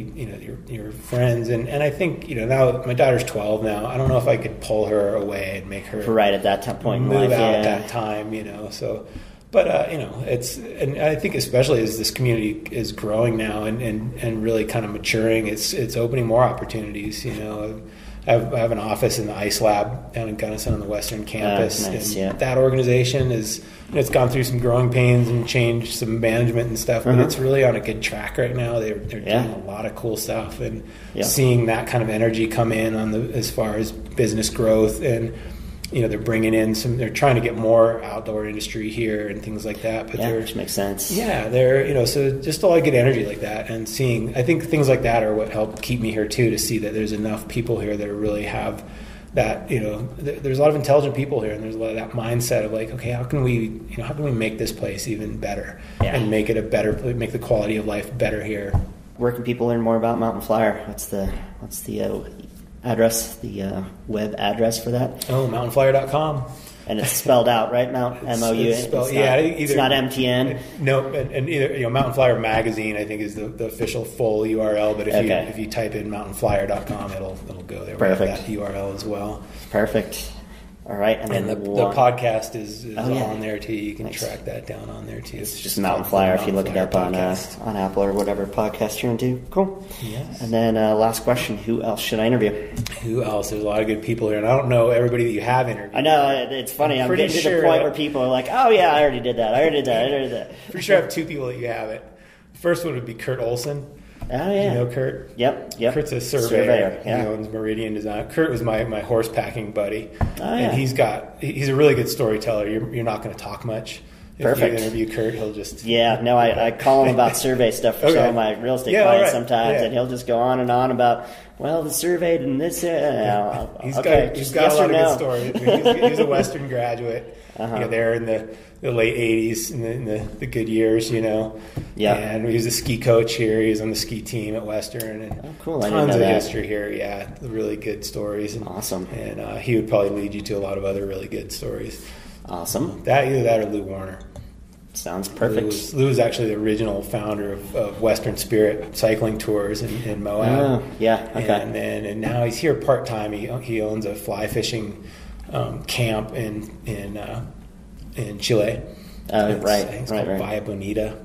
your friends. And I think, now my daughter's 12 now. I don't know if I could pull her away and make her right at that point move in life, out at that time, so. But, and I think especially as this community is growing now and really kind of maturing, it's opening more opportunities, I have an office in the ICE lab down in Gunnison on the western campus. Nice, and that organization is, it's gone through some growing pains and changed some management and stuff, but it's really on a good track right now. They're doing a lot of cool stuff, and seeing that kind of energy come in as far as business growth, and they're bringing in they're trying to get more outdoor industry here and things like that. But which makes sense. Yeah, they're, so just a lot of good energy like that, and I think things like that are what help keep me here too, to see that there's enough people here that really have that, there's a lot of intelligent people here, and there's a lot of that mindset of like, okay, how can we make this place even better and make the quality of life better here. Where can people learn more about Mountain Flyer? What's the address, the web address for that? mountainflyer.com. And it's spelled out, right? M-O-U. It's not MTN. No, and either Mountain Flyer Magazine, I think, is the official full URL. But if you type in mountainflyer.com, it'll go there. Perfect. We have that URL as well. Perfect. All right, and then the podcast is on there too. You can track that down on there too. It's just Mountain Flyer if you look it up on Apple or whatever podcast you're into. Cool. Yes. And then last question: who else should I interview? Who else? There's a lot of good people here, and I don't know everybody that you have interviewed. I know it's funny. I'm getting to the point where people are like, "Oh yeah, I already did that. Pretty sure I have two people that you haven't. The first one would be Kurt Olson. Oh yeah, you know Kurt? Yep. Kurt's a surveyor. He owns Meridian Design. Kurt was my horse packing buddy, and he's a really good storyteller. You're not going to talk much. Perfect. If you interview Kurt, he'll just I call him about survey stuff for some of my real estate clients sometimes, and he'll just go on and on about the surveyed and this. He's got a lot of good stories. He's a Western graduate. There in the late 80s, in the good years, And he was a ski coach here. He was on the ski team at Western. And cool. Tons of history here, really good stories. Awesome. And he would probably lead you to a lot of other really good stories. Awesome. Either that or Lou Warner. Sounds perfect. Lou was actually the original founder of Western Spirit cycling tours in Moab. Okay. And now he's here part-time. He owns a fly fishing camp in Chile. It's called Bahia Bonita.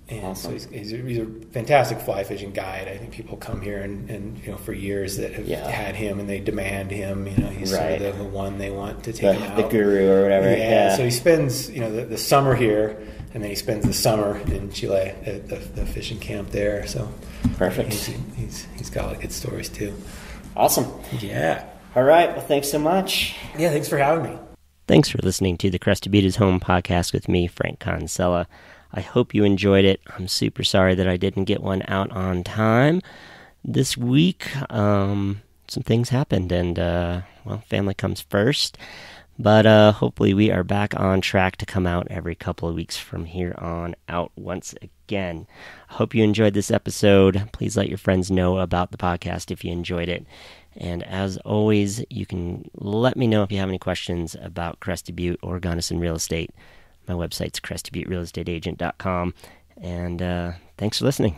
And awesome. So he's a fantastic fly fishing guide. I think people come here and for years that have had him, and they demand him. He's sort of the one they want to take him out. The guru or whatever. Yeah. So he spends the summer here, and then he spends the summer in Chile at the fishing camp there. So perfect. He's got a lot of good stories too. Awesome. Yeah. All right. Well, thanks so much. Yeah. Thanks for having me. Thanks for listening to the Crested Butte is Home podcast with me, Frank Consella. I hope you enjoyed it. I'm super sorry that I didn't get one out on time this week. Some things happened, and family comes first. But hopefully we are back on track to come out every couple of weeks from here on out once again. I hope you enjoyed this episode. Please let your friends know about the podcast if you enjoyed it. And as always, you can let me know if you have any questions about Crested Butte or Gunnison real estate. My website's crestedbutterealestateagent.com. And thanks for listening.